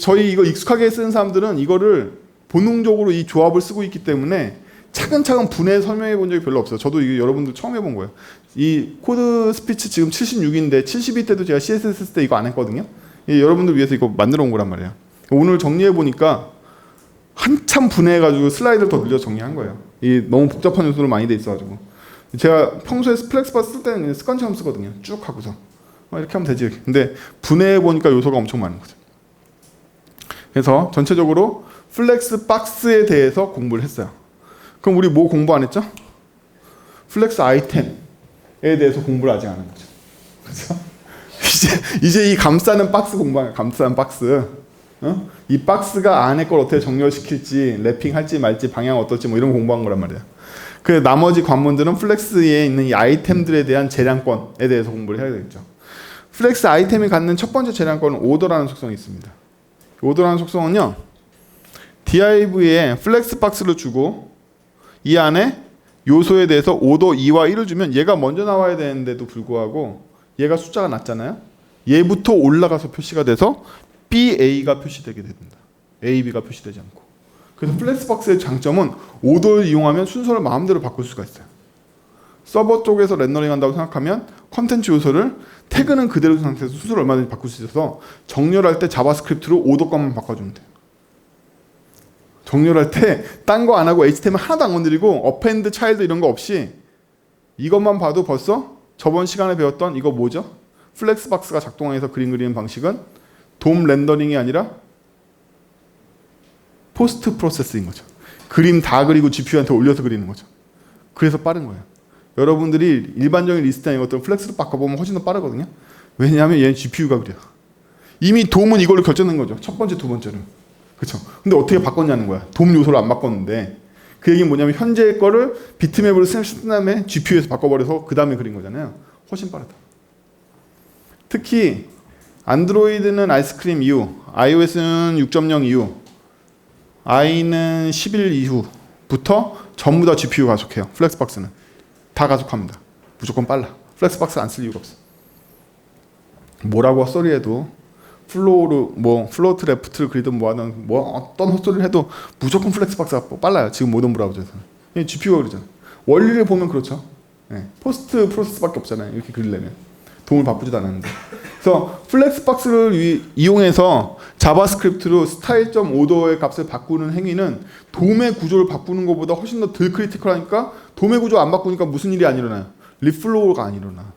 저희 이거 익숙하게 쓰는 사람들은 이거를 본능적으로 이 조합을 쓰고 있기 때문에 차근차근 분해 설명해 본 적이 별로 없어요. 저도 이게 여러분들 처음 해본 거예요. 이 코드 스피치 지금 76인데 72 때도 제가 CSS 쓸 때 이거 안 했거든요. 여러분들 위해서 이거 만들어 온 거란 말이에요. 오늘 정리해 보니까 한참 분해해가지고 슬라이드를 더 늘려 정리한 거예요. 이 너무 복잡한 요소로 많이 돼 있어가지고. 제가 평소에 플렉스바 쓸 때는 그냥 습관처럼 쓰거든요. 쭉 하고서 이렇게 하면 되지. 근데 분해해 보니까 요소가 엄청 많은 거죠. 그래서 전체적으로 플렉스 박스에 대해서 공부를 했어요. 그럼 우리 뭐 공부 안 했죠? 플렉스 아이템에 대해서 공부를 아직 안 한 거죠. 그렇죠? 이제 이 감싸는 박스 공부하는 거예요. 감싸는 박스. 이 박스가 안에 걸 어떻게 정렬시킬지, 랩핑할지 말지, 방향 어떨지 뭐 이런 거 공부한 거란 말이에요. 그 나머지 관문들은 플렉스에 있는 이 아이템들에 대한 재량권에 대해서 공부를 해야 되겠죠. 플렉스 아이템이 갖는 첫 번째 재량권은 오더라는 속성이 있습니다. 오더라는 속성은요, div에 플렉스 박스를 주고 이 안에 요소에 대해서 오더 2와 1을 주면 얘가 먼저 나와야 되는데도 불구하고 얘가 숫자가 낮잖아요. 얘부터 올라가서 표시가 돼서 BA가 표시되게 됩니다. AB가 표시되지 않고. 그래서 플렉스 박스의 장점은 오더를 이용하면 순서를 마음대로 바꿀 수가 있어요. 서버 쪽에서 렌더링 한다고 생각하면 컨텐츠 요소를 태그는 그대로 상태에서 순서를 얼마든지 바꿀 수 있어서 정렬할 때 자바스크립트로 오더값만 바꿔주면 돼요. 정렬할 때 딴 거 안 하고 HTML 하나도 안 건드리고 어펜드, 차일드 이런 거 없이 이것만 봐도 벌써 저번 시간에 배웠던 이거 뭐죠? 플렉스 박스가 작동해서 그림 그리는 방식은 돔 렌더링이 아니라 포스트 프로세스인 거죠. 그림 다 그리고 GPU한테 올려서 그리는 거죠. 그래서 빠른 거예요. 여러분들이 일반적인 리스트나 이것들은 플렉스로 바꿔보면 훨씬 더 빠르거든요. 왜냐하면 얘는 GPU가 그려. 이미 돔은 이걸로 결정된 거죠. 첫 번째, 두 번째는. 그렇죠. 근데 어떻게 바꿨냐는 거야. 돔 요소를 안 바꿨는데 그 얘기는 뭐냐면 현재 거를 비트맵으로 쓴 다음에 GPU에서 바꿔버려서 그 다음에 그린 거잖아요. 훨씬 빠르다. 특히 안드로이드는 아이스크림 이후, iOS는 6.0 이후, i는 11 이후부터 전부 다 GPU 가속해요. 플렉스박스는 다 가속합니다. 무조건 빨라. 플렉스박스 안 쓸 이유가 없어. 뭐라고 헛소리해도 플로트 레프트를 그리든 뭐하든 어떤 헛소리를 해도 무조건 플렉스박스가 빨라요. 지금 모든 브라우저에서는. GPU가 그러잖아. 원리를 보면 그렇죠. 네. 포스트 프로세스밖에 없잖아요. 이렇게 그리려면. 도움을 바꾸지도 않았는데. 그래서 플렉스박스를 이용해서 자바스크립트로 style.order의 값을 바꾸는 행위는 도매 구조를 바꾸는 것보다 훨씬 더 덜 크리티컬하니까 도매 구조 안 바꾸니까 무슨 일이 안 일어나요? 리플로우가 안 일어나.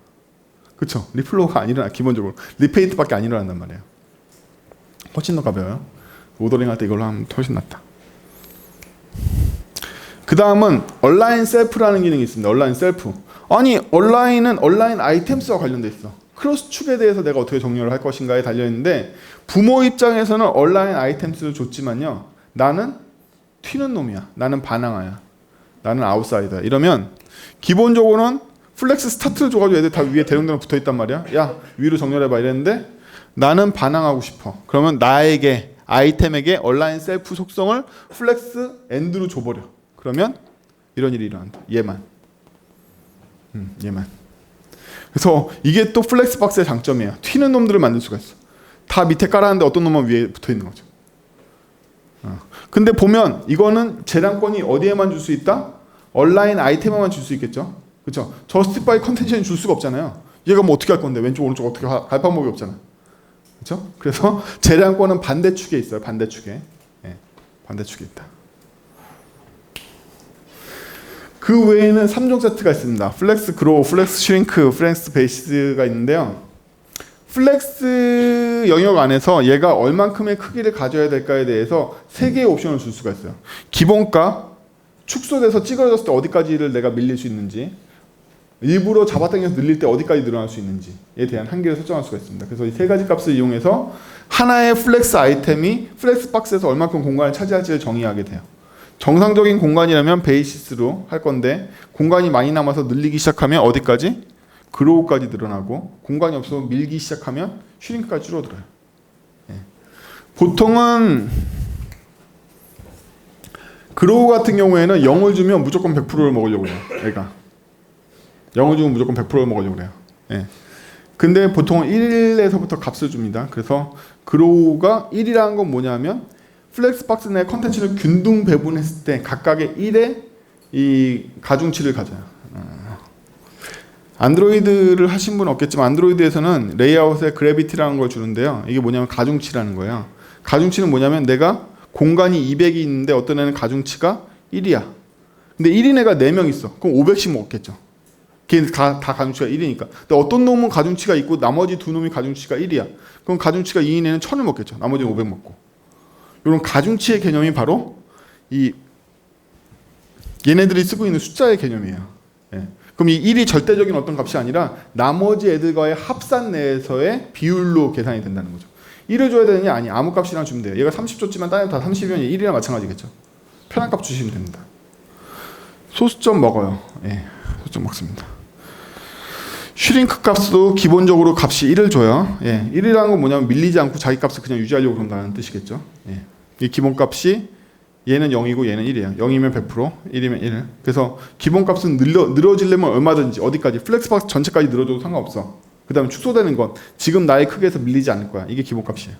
그쵸? 리플로우가 안 일어나. 기본적으로 리페인트밖에 안 일어난단 말이에요. 훨씬 더 가벼워요. 오더링 할 때 이걸로 하면 훨씬 낫다. 그 다음은 얼라인 셀프라는 기능이 있습니다. 얼라인 셀프. 아니 얼라인은 얼라인 아이템스와 관련돼 있어. 크로스 축에 대해서 내가 어떻게 정렬을 할 것인가에 달려있는데 부모 입장에서는 얼라인 아이템스를 줬지만요. 나는 튀는 놈이야. 나는 반항아야. 나는 아웃사이더야. 이러면 기본적으로는 플렉스 스타트를 줘가지고 애들 다 위에 대롱대롱 붙어있단 말이야. 야 위로 정렬해봐 이랬는데 나는 반항하고 싶어. 그러면 나에게 아이템에게 얼라인 셀프 속성을 플렉스 엔드로 줘버려. 그러면 이런 일이 일어난다. 얘만. 그래서 이게 또 플렉스박스의 장점이에요. 튀는 놈들을 만들 수가 있어. 다 밑에 깔았는데 어떤 놈만 위에 붙어 있는 거죠. 근데 보면 이거는 재량권이 어디에만 줄 수 있다? 얼라인 아이템에만 줄 수 있겠죠. 그렇죠? 저스티파이 컨텐츠는 줄 수가 없잖아요. 얘가 뭐 어떻게 할 건데 왼쪽 오른쪽 어떻게 갈 방법이 없잖아. 그렇죠? 그래서 재량권은 반대축에 있어요. 반대축에. 예, 반대축에 있다. 그 외에는 3종 세트가 있습니다. 플렉스 그로우, 플렉스 슈링크, 플렉스 베이시스가 있는데요. 플렉스 영역 안에서 얘가 얼만큼의 크기를 가져야 될까에 대해서 3개의 옵션을 줄 수가 있어요. 기본값, 축소돼서 찌그러졌을 때 어디까지를 내가 밀릴 수 있는지, 일부러 잡아당겨서 늘릴 때 어디까지 늘어날 수 있는지에 대한 한계를 설정할 수가 있습니다. 그래서 이 3가지 값을 이용해서 하나의 플렉스 아이템이 플렉스 박스에서 얼만큼 공간을 차지할지를 정의하게 돼요. 정상적인 공간이라면 베이시스로 할 건데 공간이 많이 남아서 늘리기 시작하면 어디까지? 그로우까지 늘어나고 공간이 없어서 밀기 시작하면 슈링크까지 줄어들어요. 예. 보통은 그로우 같은 경우에는 0을 주면 무조건 100%를 먹으려고 해요. 얘가 0을 주면 무조건 100%를 먹으려고 해요. 예. 근데 보통은 1에서부터 값을 줍니다. 그래서 그로우가 1이라는 건 뭐냐면 플렉스박스 내 컨텐츠를 균등 배분했을 때 각각의 1의 이 가중치를 가져요. 안드로이드를 하신 분은 없겠지만 안드로이드에서는 레이아웃에 그래비티라는 걸 주는데요. 이게 뭐냐면 가중치라는 거예요. 가중치는 뭐냐면 내가 공간이 200이 있는데 어떤 애는 가중치가 1이야. 근데 1인 애가 4명 있어. 그럼 500씩 먹겠죠. 걔는 다 가중치가 1이니까. 근데 어떤 놈은 가중치가 있고 나머지 두 놈이 가중치가 1이야. 그럼 가중치가 2인 애는 1000을 먹겠죠. 나머지는 500 먹고. 이런 가중치의 개념이 바로 이 얘네들이 쓰고 있는 숫자의 개념이에요. 예. 그럼 이 1이 절대적인 어떤 값이 아니라 나머지 애들과의 합산 내에서의 비율로 계산이 된다는 거죠. 1을 줘야 되느냐? 아니, 아무 값이랑 주면 돼요. 얘가 30 줬지만 딴 애도 다 30이면 1이랑 마찬가지겠죠. 편한 값 주시면 됩니다. 소수점 먹어요. 예, 소수점 먹습니다. 슈링크 값도 기본적으로 값이 1을 줘요. 예, 1이라는 건 뭐냐면 밀리지 않고 자기 값을 그냥 유지하려고 그런다는 뜻이겠죠. 예. 이 기본값이 얘는 0이고 얘는 1이에요. 0이면 100%, 1이면 1. 그래서 기본값은 늘어지려면 얼마든지 어디까지 플렉스박스 전체까지 늘어줘도 상관없어. 그 다음에 축소되는 건 지금 나의 크기에서 밀리지 않을 거야. 이게 기본값이에요.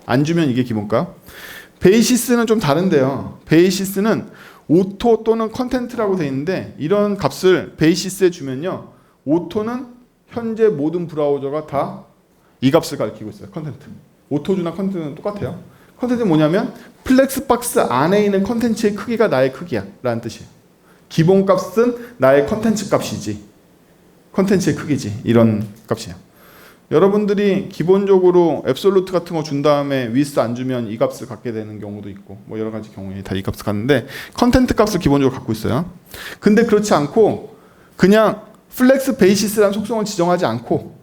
안 주면 이게 기본값. 베이시스는 좀 다른데요. 베이시스는 오토 또는 컨텐트라고 돼 있는데 이런 값을 베이시스에 주면요. 오토는 현재 모든 브라우저가 다 이 값을 가리키고 있어요. 컨텐트. 오토주나 컨텐트는 똑같아요. 컨텐츠는 뭐냐면 플렉스박스 안에 있는 컨텐츠의 크기가 나의 크기야 라는 뜻이에요. 기본값은 나의 컨텐츠 값이지 컨텐츠의 크기지 이런 값이에요. 여러분들이 기본적으로 앱솔루트 같은 거 준 다음에 위스 안 주면 이 값을 갖게 되는 경우도 있고 뭐 여러 가지 경우에 다 이 값을 갖는데 컨텐트 값을 기본적으로 갖고 있어요. 근데 그렇지 않고 그냥 플렉스 베이시스라는 속성을 지정하지 않고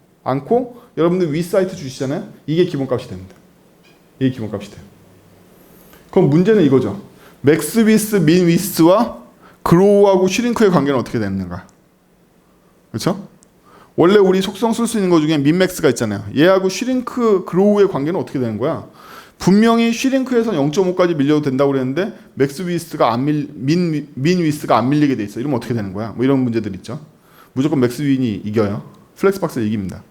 여러분들 위 사이트 주시잖아요. 이게 기본값이 됩니다. 이게 기본값이 돼요. 그럼 문제는 이거죠. 맥스 위스, 민 위스와 그로우하고 슈링크의 관계는 어떻게 되는가? 그렇죠? 원래 우리 속성 쓸 수 있는 것 중에 민 맥스가 있잖아요. 얘하고 슈링크, 그로우의 관계는 어떻게 되는 거야? 분명히 슈링크에서 0.5까지 밀려도 된다고 그랬는데 맥스 위스가 민 위스가 안 밀리게 돼 있어. 이러면 어떻게 되는 거야? 뭐 이런 문제들 있죠. 무조건 맥스 윈이 이겨요. 플렉스박스를 이깁니다.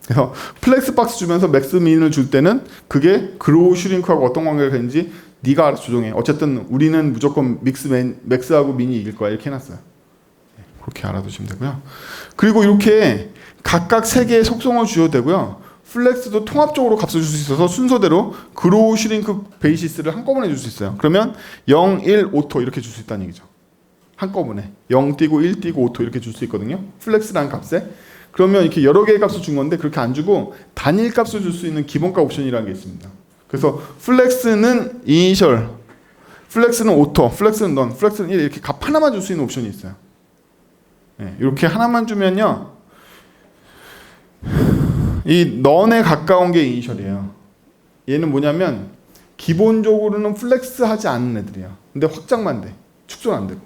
그래서 플렉스박스 주면서 맥스 민을 줄 때는 그게 그로우 슈링크하고 어떤 관계가 되는지 네가 알아서 조정해. 어쨌든 우리는 무조건 맥스하고 민이 이길 거야. 이렇게 해놨어요. 그렇게 알아두시면 되고요. 그리고 이렇게 각각 3개의 속성을 주셔도 되고요. 플렉스도 통합적으로 값을 줄 수 있어서 순서대로 그로우, 슈링크, 베이시스를 한꺼번에 줄 수 있어요. 그러면 0, 1, 오토 이렇게 줄 수 있다는 얘기죠. 한꺼번에 0 띄고 1 띄고 오토 이렇게 줄 수 있거든요. 플렉스라는 값에. 그러면 이렇게 여러 개의 값을 준 건데 그렇게 안 주고 단일 값을 줄 수 있는 기본값 옵션이라는 게 있습니다. 그래서 플렉스는 이니셜, 플렉스는 오토, 플렉스는 넌, 플렉스는 1 이렇게 값 하나만 줄 수 있는 옵션이 있어요. 네, 이렇게 하나만 주면요, 이 넌에 가까운 게 이니셜이에요. 얘는 뭐냐면 기본적으로는 플렉스 하지 않는 애들이에요. 근데 확장만 돼. 축소 안 되고.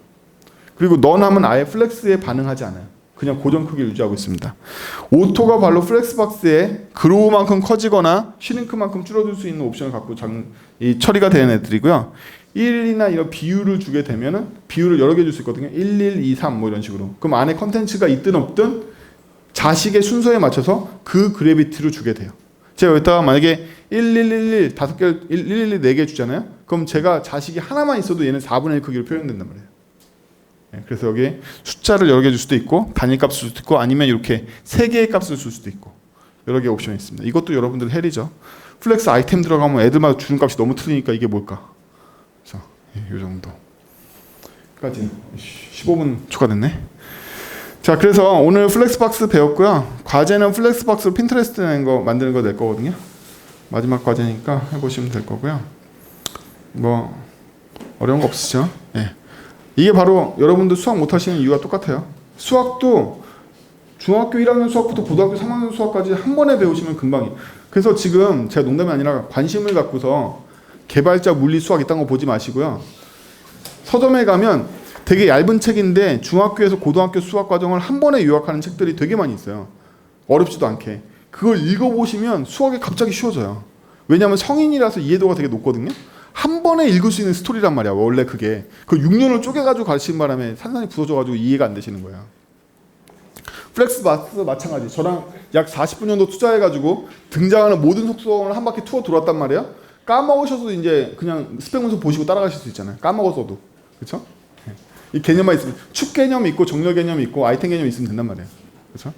그리고 넌 하면 아예 플렉스에 반응하지 않아요. 그냥 고정 크기를 유지하고 있습니다. 오토가 바로 플렉스박스에 그로우만큼 커지거나 슈링크만큼 줄어들 수 있는 옵션을 갖고 이 처리가 되는 애들이고요. 1이나 이런 비율을 주게 되면은 비율을 여러 개 줄 수 있거든요. 1, 1, 2, 3 뭐 이런 식으로. 그럼 안에 컨텐츠가 있든 없든 자식의 순서에 맞춰서 그 그래비티를 주게 돼요. 제가 여기다가 만약에 1, 1, 1, 1 5개, 1, 1, 1, 4개 주잖아요. 그럼 제가 자식이 하나만 있어도 얘는 4분의 1 크기로 표현된단 말이에요. 그래서 여기 숫자를 여러 개 줄 수도 있고 단일 값을 줄 수도 있고 아니면 이렇게 3개의 값을 줄 수도 있고 여러 개의 옵션이 있습니다. 이것도 여러분들 헬이죠. 플렉스 아이템 들어가면 애들마다 주는 값이 너무 틀리니까 이게 뭘까? 자, 이 정도까지 15분 초과됐네. 자, 그래서 오늘 플렉스박스 배웠고요. 과제는 플렉스박스로 핀터레스트 만드는 거 낼 거거든요. 마지막 과제니까 해보시면 될 거고요. 뭐 어려운 거 없으시죠? 예. 이게 바로 여러분들 수학 못하시는 이유가 똑같아요. 수학도 중학교 1학년 수학부터 고등학교 3학년 수학까지 한 번에 배우시면 금방이에요. 그래서 지금 제가 농담이 아니라 관심을 갖고서 개발자 물리 수학 이딴 거 보지 마시고요. 서점에 가면 되게 얇은 책인데 중학교에서 고등학교 수학 과정을 한 번에 요약하는 책들이 되게 많이 있어요. 어렵지도 않게. 그걸 읽어보시면 수학이 갑자기 쉬워져요. 왜냐하면 성인이라서 이해도가 되게 높거든요. 한 번에 읽을 수 있는 스토리란 말이야. 원래 그게. 그 6년을 쪼개가지고 가르치는 바람에 산산이 부서져가지고 이해가 안 되시는 거야. 플렉스박스 마찬가지. 저랑 약 40분 정도 투자해가지고 등장하는 모든 속성을 한 바퀴 투어 돌았단 말이에요. 까먹으셔도 이제 그냥 스펙 문서 보시고 따라가실 수 있잖아요. 까먹었어도. 그렇죠? 이 개념만 있으면 축 개념이 있고 정렬 개념이 있고 아이템 개념이 있으면 된단 말이에요. 그렇죠?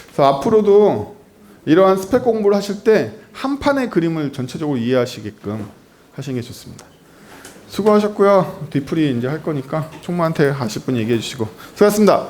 그래서 앞으로도 이러한 스펙 공부를 하실 때 한 판의 그림을 전체적으로 이해하시게끔 하시는 게 좋습니다. 수고하셨고요. 뒤풀이 이제 할 거니까 총무한테 하실 분 얘기해 주시고 수고하셨습니다.